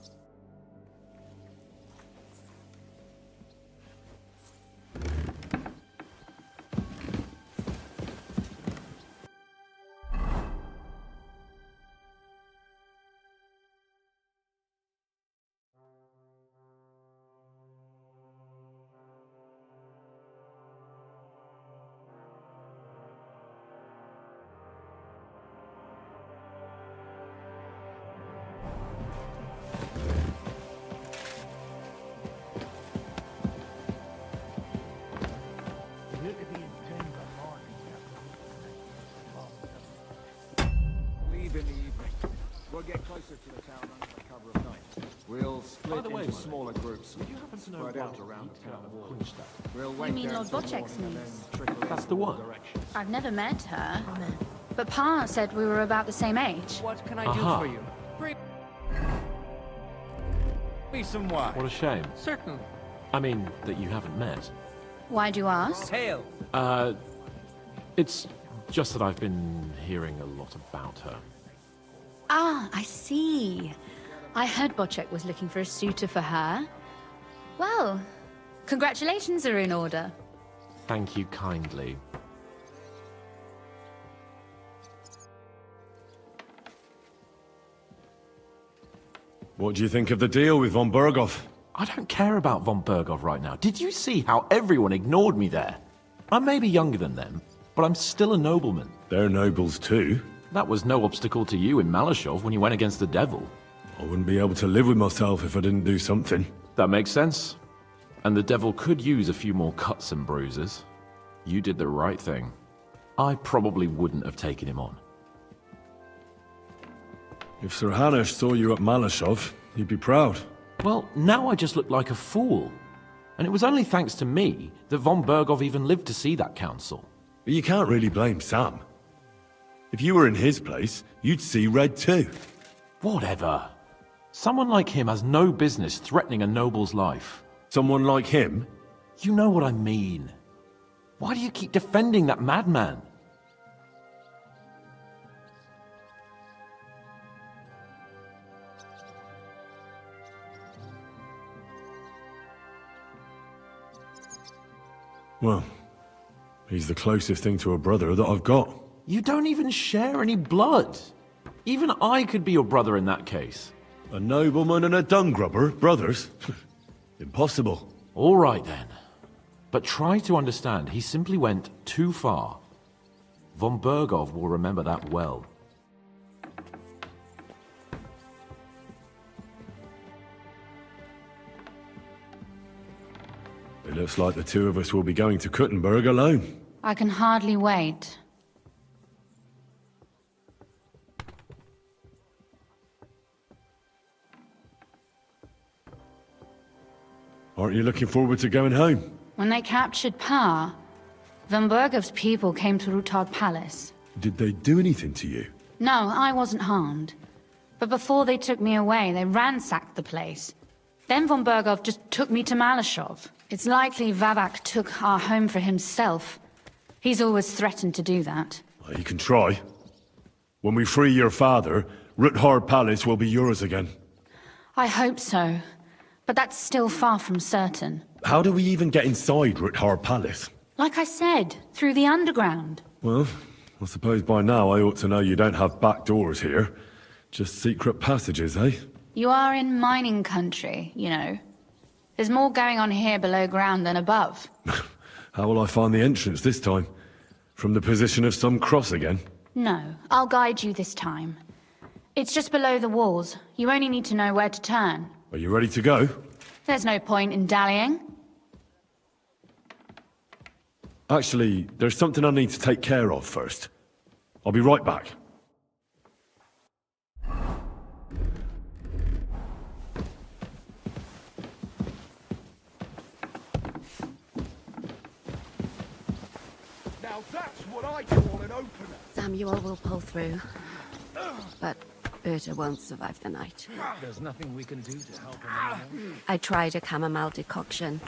Leave in the evening. We'll get closer to the town under the cover of night. We'll split into smaller groups. Would you happen to know spread out around the town wall. We'll wait You mean there Lord until Bocek's morning and niece? then trickle That's in the all one. directions. I've never met her. But Pa said we were about the same age. What can I Aha. do for you? Bring me some wine. What a shame. Certain. I mean, that you haven't met. Why do you ask? Hail. It's just that I've been hearing a lot about her. Ah, I see. I heard Bocek was looking for a suitor for her. Well, congratulations are in order. Thank you kindly. What do you think of the deal with von Berghoff? I don't care about von Berghoff right now. Did you see how everyone ignored me there? I may be younger than them, but I'm still a nobleman. They're nobles too. That was no obstacle to you in Malashov when you went against the devil. I wouldn't be able to live with myself if I didn't do something. That makes sense. And the devil could use a few more cuts and bruises. You did the right thing. I probably wouldn't have taken him on. If Sir Hanush saw you at Malashov, he'd be proud. Well, now I just look like a fool. And it was only thanks to me that von Berghoff even lived to see that council. But you can't really blame Sam. If you were in his place, you'd see red too. Whatever. Someone like him has no business threatening a noble's life. Someone like him? You know what I mean. Why do you keep defending that madman? Well, he's the closest thing to a brother that I've got. You don't even share any blood. Even I could be your brother in that case. A nobleman and a dung grubber, brothers? Impossible. All right then. But try to understand, he simply went too far. Von Bergov will remember that well. It looks like the two of us will be going to Kuttenberg alone. I can hardly wait. Aren't you looking forward to going home? When they captured Pa, Von Bergov's people came to Rutard Palace. Did they do anything to you? No, I wasn't harmed. But before they took me away, they ransacked the place. Then Von Bergov just took me to Malashov. It's likely Vavak took our home for himself. He's always threatened to do that. Well, you can try. When we free your father, Ruthard Palace will be yours again. I hope so. But that's still far from certain. How do we even get inside Ruthard Palace? Like I said, through the underground. Well, I suppose by now I ought to know you don't have back doors here. Just secret passages, eh? You are in mining country, you know. There's more going on here below ground than above. How will I find the entrance this time? From the position of some cross again? No, I'll guide you this time. It's just below the walls. You only need to know where to turn. Are you ready to go? There's no point in dallying. Actually, there's something I need to take care of first. I'll be right back. Now that's what I call an opener. Samuel will pull through. But Berta won't survive the night. There's nothing we can do to help him. I tried a chamomile decoction,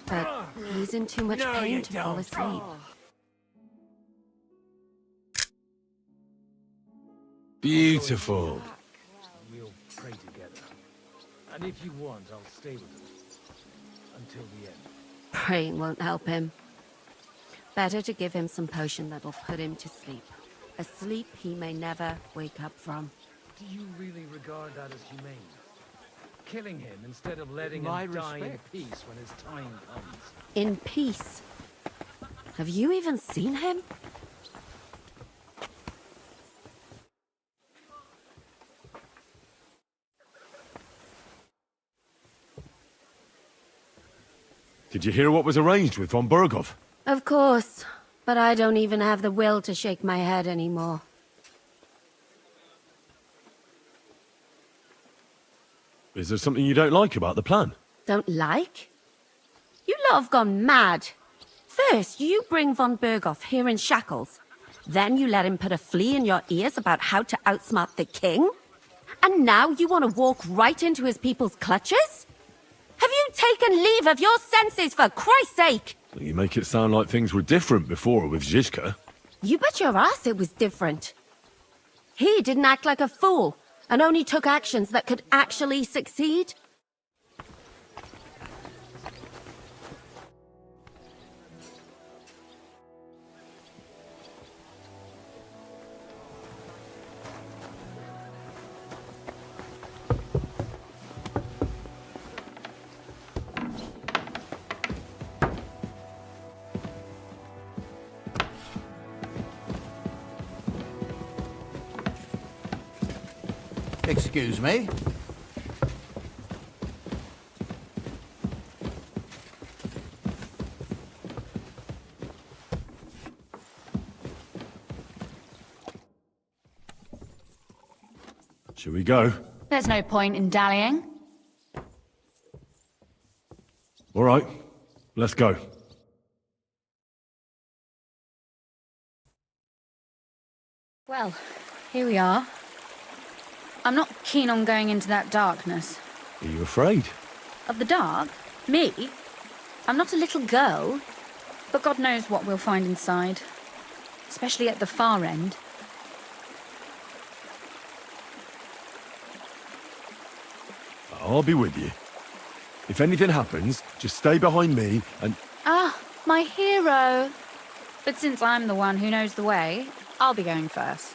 but he's in too much pain to fall asleep. Beautiful. We'll pray together. And if you want, I'll stay with him. Until the end. Praying won't help him. Better to give him some potion that'll put him to sleep. A sleep he may never wake up from. Do you really regard that as humane? Killing him instead of letting My him die in respect. peace when his time comes. In peace. Have you even seen him? Did you hear what was arranged with von Bergov? Of course. But I don't even have the will to shake my head anymore. Is there something you don't like about the plan? Don't like? You lot have gone mad. First, you bring von Berghoff here in shackles. Then you let him put a flea in your ears about how to outsmart the king? And now you want to walk right into his people's clutches? Have you taken leave of your senses, for Christ's sake? You make it sound like things were different before with Zizka. You bet your ass it was different. He didn't act like a fool, and only took actions that could actually succeed. Excuse me? Shall we go? There's no point in dallying. All right, let's go. Well, here we are. I'm not keen on going into that darkness. Are you afraid? Of the dark? Me? I'm not a little girl. But God knows what we'll find inside. Especially at the far end. I'll be with you. If anything happens, just stay behind me and... Ah, my hero. But since I'm the one who knows the way, I'll be going first.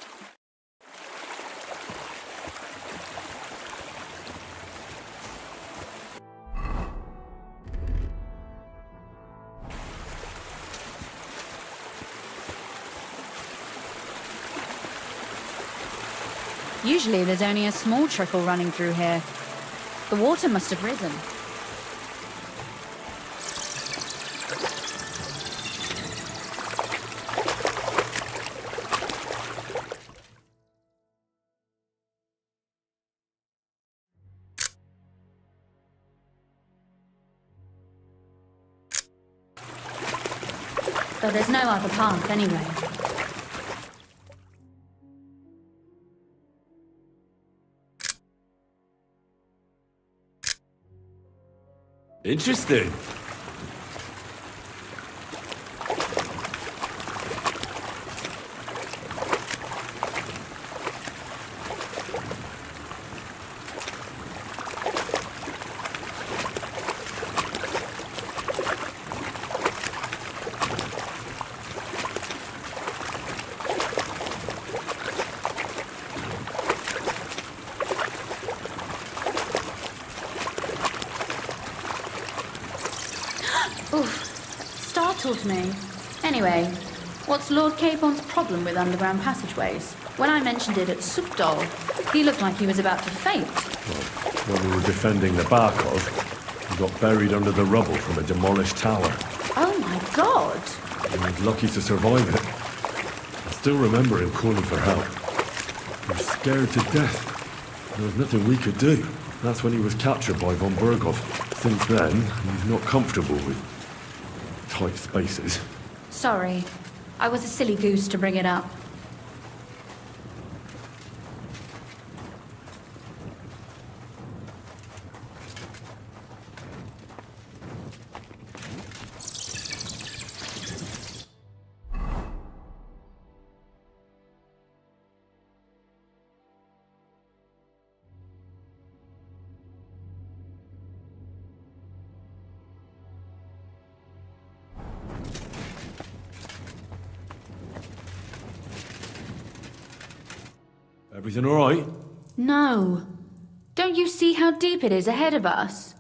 Usually there's only a small trickle running through here. The water must have risen. Though there's no other path anyway. Interesting. Startled me. Anyway, what's Lord Capon's problem with underground passageways? When I mentioned it at Sukdol, he looked like he was about to faint. Well, when we were defending the Barkov, he got buried under the rubble from a demolished tower. Oh my god! He was lucky to survive it. I still remember him calling for help. He was scared to death. There was nothing we could do. That's when he was captured by von Berghoff. Since then, he's not comfortable with tight spaces. Sorry. I was a silly goose to bring it up. Everything all right? No. Don't you see how deep it is ahead of us?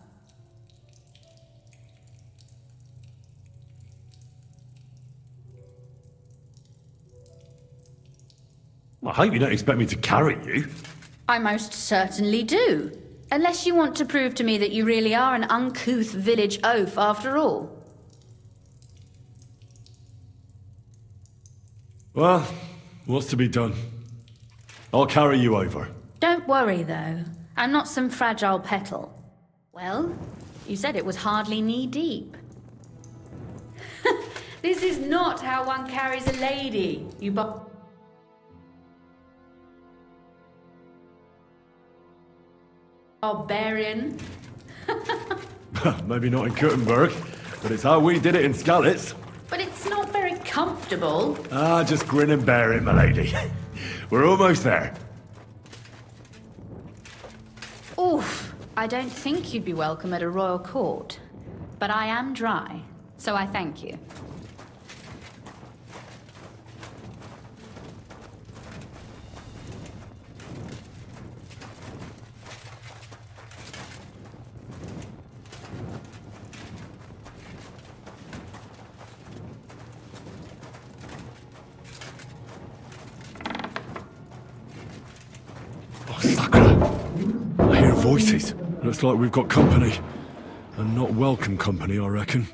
I hope you don't expect me to carry you. I most certainly do. Unless you want to prove to me that you really are an uncouth village oaf after all. Well, what's to be done? I'll carry you over. Don't worry, though. I'm not some fragile petal. Well, you said it was hardly knee-deep. This is not how one carries a lady, you barbarian. Maybe not in Kuttenberg, but it's how we did it in Skalitz. But it's not very comfortable. Ah, just grin and bear it, my lady. We're almost there. Oof. I don't think you'd be welcome at a royal court. But I am dry, so I thank you. I hear voices. Looks like we've got company. And not welcome company, I reckon.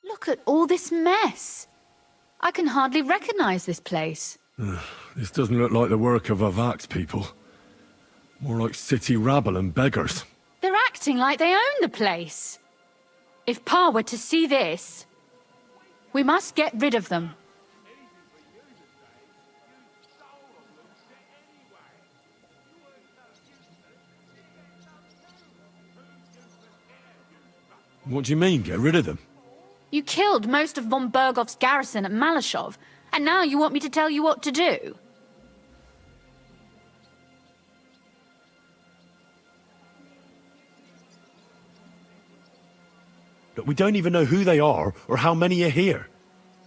Look at all this mess. I can hardly recognize this place. This doesn't look like the work of Avak's people. More like city rabble and beggars. They're acting like they own the place. If Pa were to see this, we must get rid of them. What do you mean, get rid of them? You killed most of von Bergov's garrison at Malashov, and now you want me to tell you what to do? Look, we don't even know who they are or how many are here.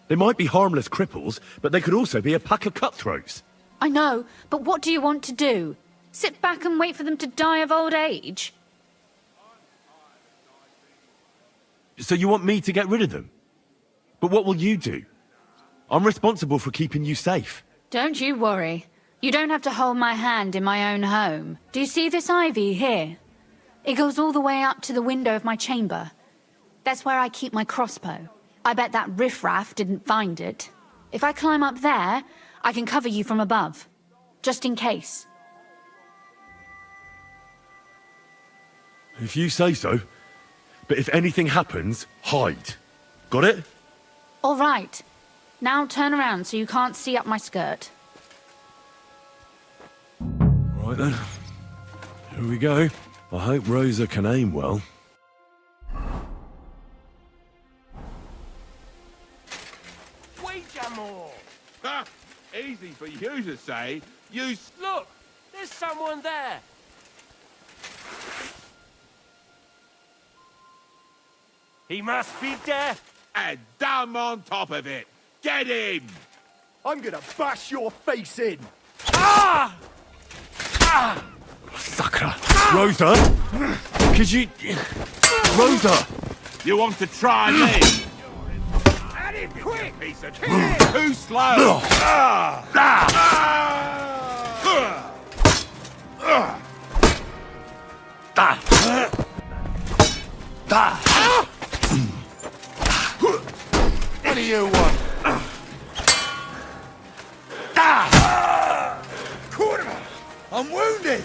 They might be harmless cripples, but they could also be a pack of cutthroats. I know, but what do you want to do? Sit back and wait for them to die of old age? So you want me to get rid of them? But what will you do? I'm responsible for keeping you safe. Don't you worry. You don't have to hold my hand in my own home. Do you see this ivy here? It goes all the way up to the window of my chamber. That's where I keep my crossbow. I bet that riffraff didn't find it. If I climb up there, I can cover you from above. Just in case. If you say so. But if anything happens, hide. Got it? All right. Now turn around so you can't see up my skirt. Right then. Here we go. I hope Rosa can aim well. Ha! Easy for you to say. You Look! There's someone there! He must be deaf! And dumb on top of it. Get him! I'm gonna bash your face in! Ah! Ah! Sucker! Rosa! Could you... Rosa! You want to try me? At him quick! Piece of too slow! What do you want? I'm wounded!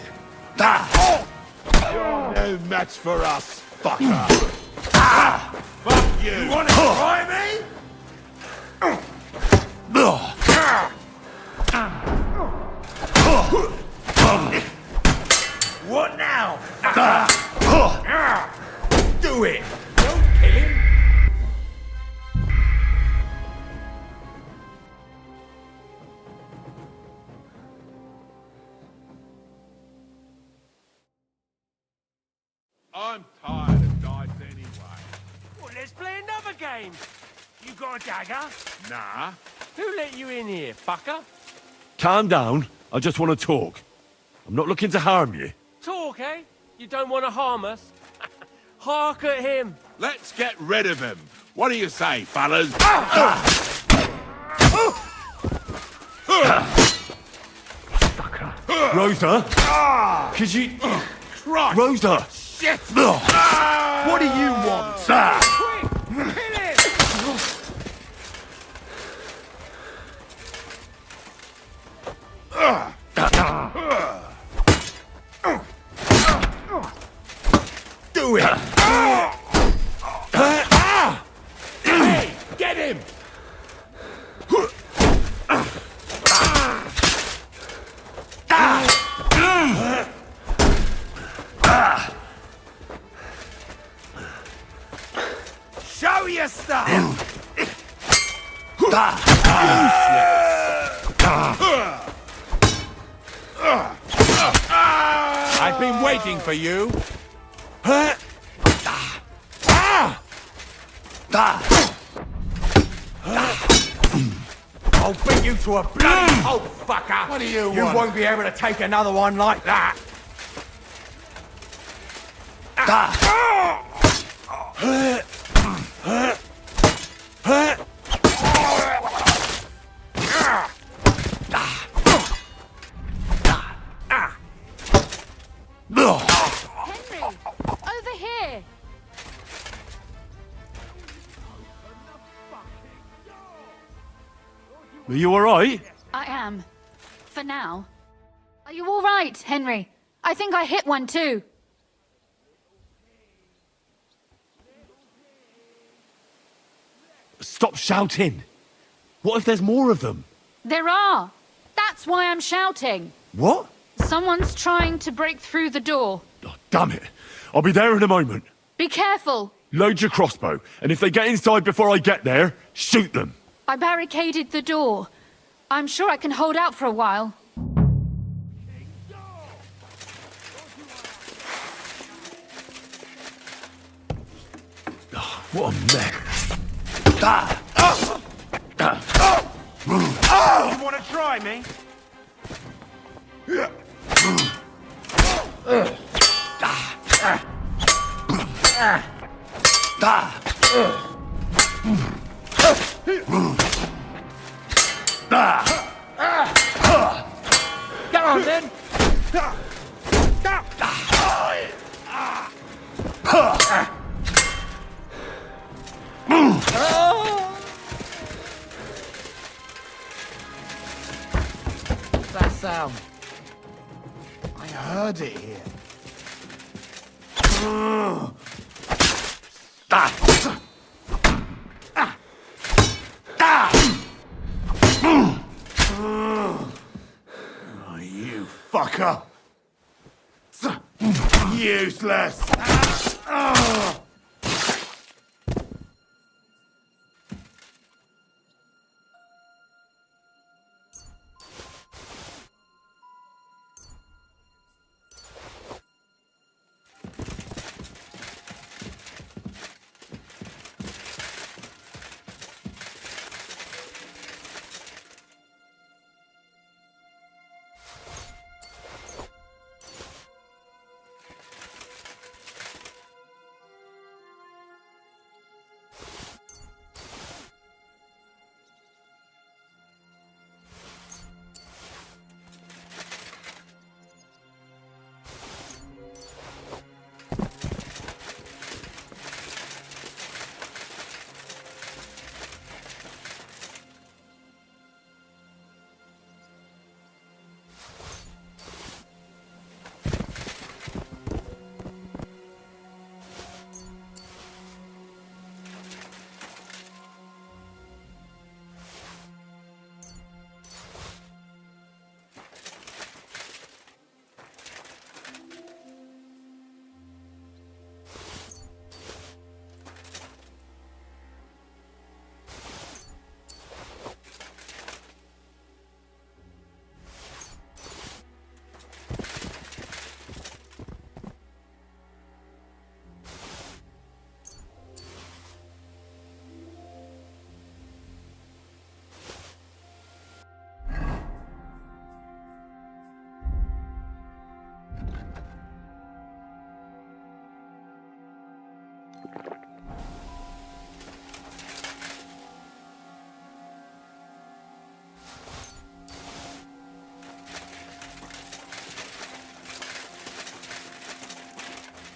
You're no match for us, fucker! Fuck you! You wanna try me? What now? Do it! Don't kill him! I'm tired of dice anyway. Well, let's play another game! You got a dagger? Nah. Who let you in here, fucker? Calm down. I just want to talk. I'm not looking to harm you. Talk, eh? You don't want to harm us? Hark at him! Let's get rid of him. What do you say, fellas? Rosa? Could you... Christ! Rosa! Shit! What do you want? Quick! Kill him! Do it! Hey! Get him! Show your stuff! I've been waiting for you. I'll beat you to a bloody pulp, fucker! What do you You want? won't be able to take another one like that! Henry! Over here! Are you alright? I am. for now. Are you all right, Henry? I think I hit one too. Stop shouting! What if there's more of them? There are. That's why I'm shouting. What? Someone's trying to break through the door. Oh, damn it! I'll be there in a moment. Be careful. Load your crossbow, and if they get inside before I get there, shoot them. I barricaded the door. I'm sure I can hold out for a while. Oh, what a mess. You want to try me? Get on then! That sound. I heard it here. Oh, you fucker! Useless!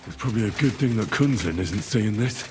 It's probably a good thing that Kunzin isn't seeing this.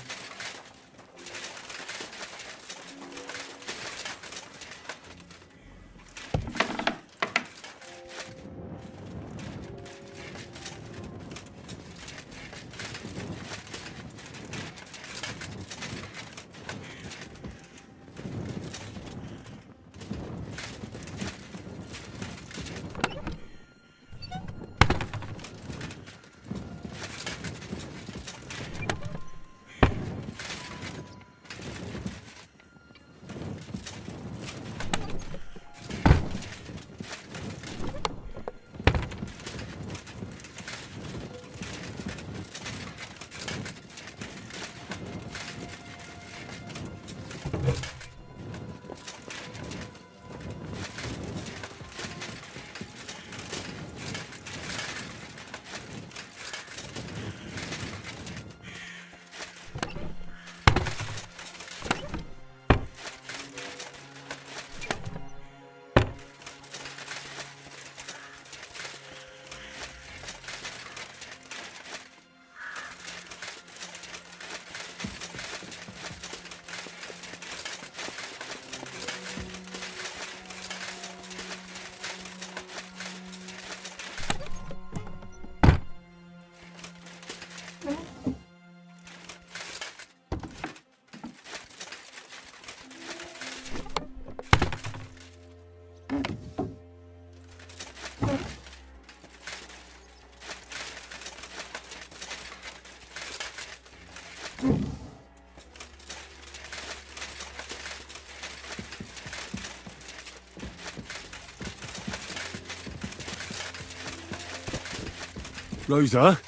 Rosa?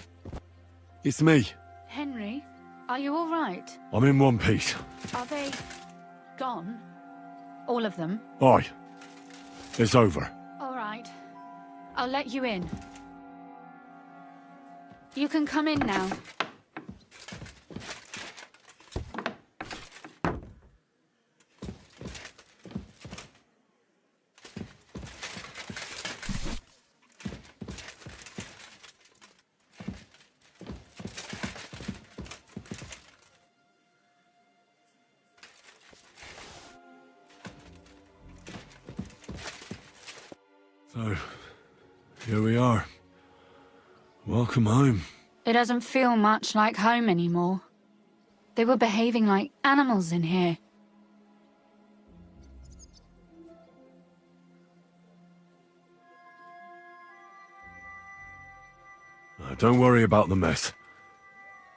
It's me. Henry, are you all right? I'm in one piece. Are they gone? All of them? Aye. It's over. All right. I'll let you in. You can come in now. So, here we are. Welcome home. It doesn't feel much like home anymore. They were behaving like animals in here. Don't worry about the mess.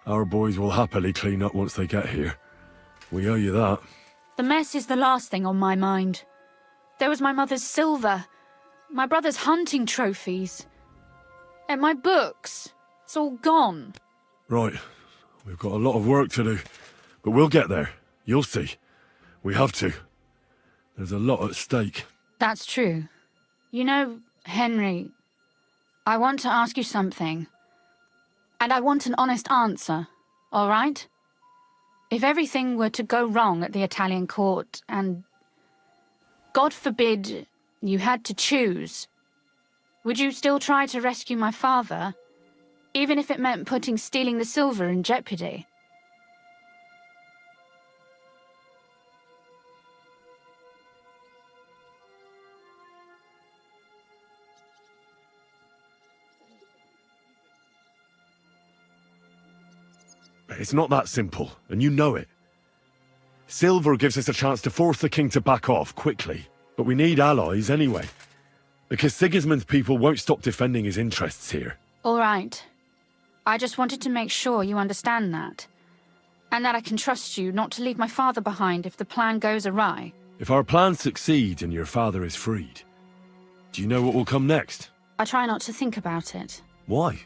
Our boys will happily clean up once they get here. We owe you that. The mess is the last thing on my mind. There was my mother's silver, my brother's hunting trophies, and my books. It's all gone. Right. We've got a lot of work to do. But we'll get there. You'll see. We have to. There's a lot at stake. That's true. You know, Henry, I want to ask you something. And I want an honest answer, all right? If everything were to go wrong at the Italian court and, God forbid, you had to choose, would you still try to rescue my father, even if it meant putting stealing the silver in jeopardy? It's not that simple, and you know it. Silver gives us a chance to force the king to back off quickly, but we need allies anyway. Because Sigismund's people won't stop defending his interests here. All right. I just wanted to make sure you understand that. And that I can trust you not to leave my father behind if the plan goes awry. If our plan succeeds and your father is freed, do you know what will come next? I try not to think about it. Why?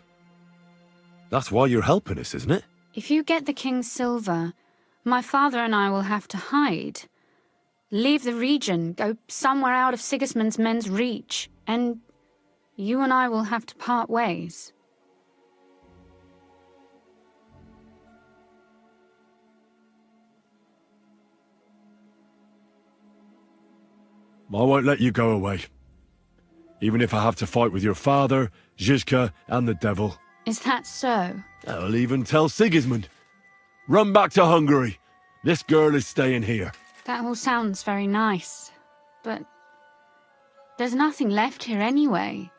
That's why you're helping us, isn't it? If you get the king's silver, my father and I will have to hide. Leave the region, go somewhere out of Sigismund's men's reach, and you and I will have to part ways. I won't let you go away. Even if I have to fight with your father, Zizka, and the devil. Is that so? I'll even tell Sigismund. Run back to Hungary. This girl is staying here. That all sounds very nice, but there's nothing left here anyway.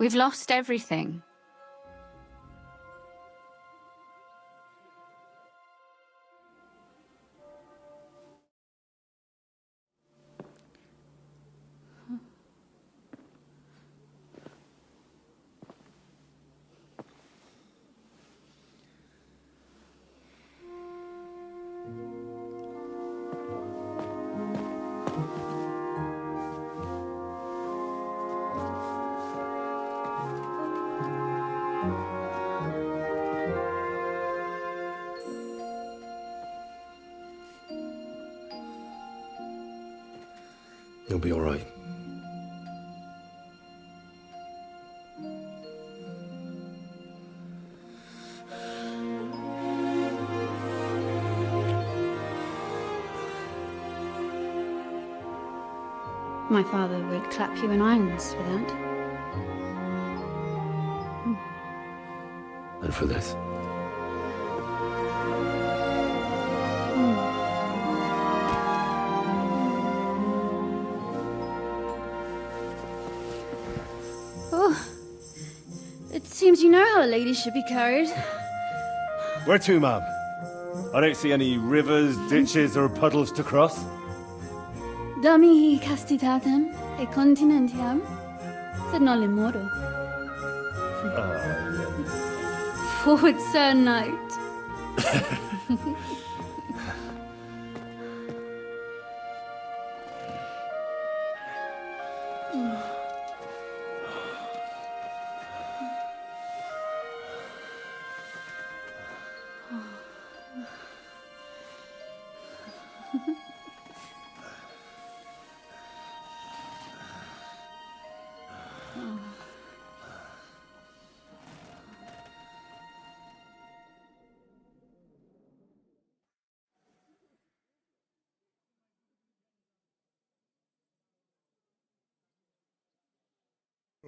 We've lost everything. You'll be all right. My father would clap you in irons for that. And for this? Oh, it seems you know how a lady should be carried. Where to, ma'am? I don't see any rivers, ditches, or puddles to cross. Domihi castitatem e continentiam, sed non lemoro. Forward, Sir Knight.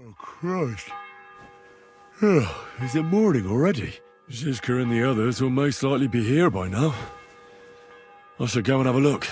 Oh, Christ. Is it morning already? Zizka and the others will most likely be here by now. I should go and have a look.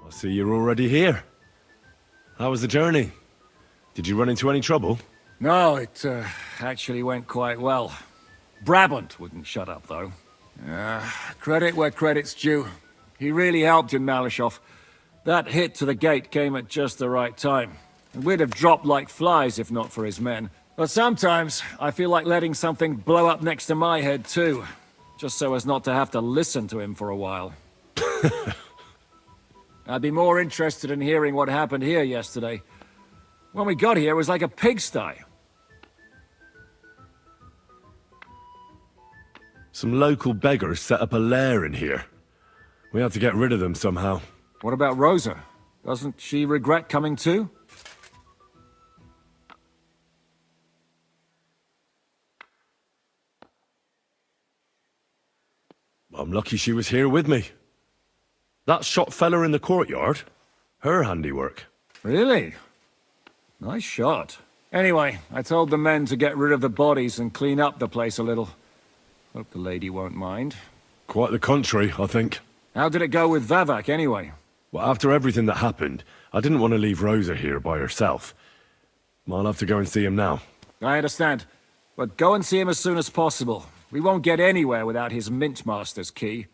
I see you're already here. How was the journey? Did you run into any trouble? No, it actually went quite well. Brabant wouldn't shut up, though. Credit where credit's due. He really helped in Malishov. That hit to the gate came at just the right time. And we'd have dropped like flies if not for his men. But sometimes, I feel like letting something blow up next to my head too. Just so as not to have to listen to him for a while. I'd be more interested in hearing what happened here yesterday. When we got here, it was like a pigsty. Some local beggars set up a lair in here. We had to get rid of them somehow. What about Rosa? Doesn't she regret coming too? I'm lucky she was here with me. That shot fella in the courtyard, her handiwork. Really? Nice shot. Anyway, I told the men to get rid of the bodies and clean up the place a little. Hope the lady won't mind. Quite the contrary, I think. How did it go with Vavak, anyway? Well, after everything that happened, I didn't want to leave Rosa here by herself. I'll have to go and see him now. I understand. But go and see him as soon as possible. We won't get anywhere without his Mint Master's key.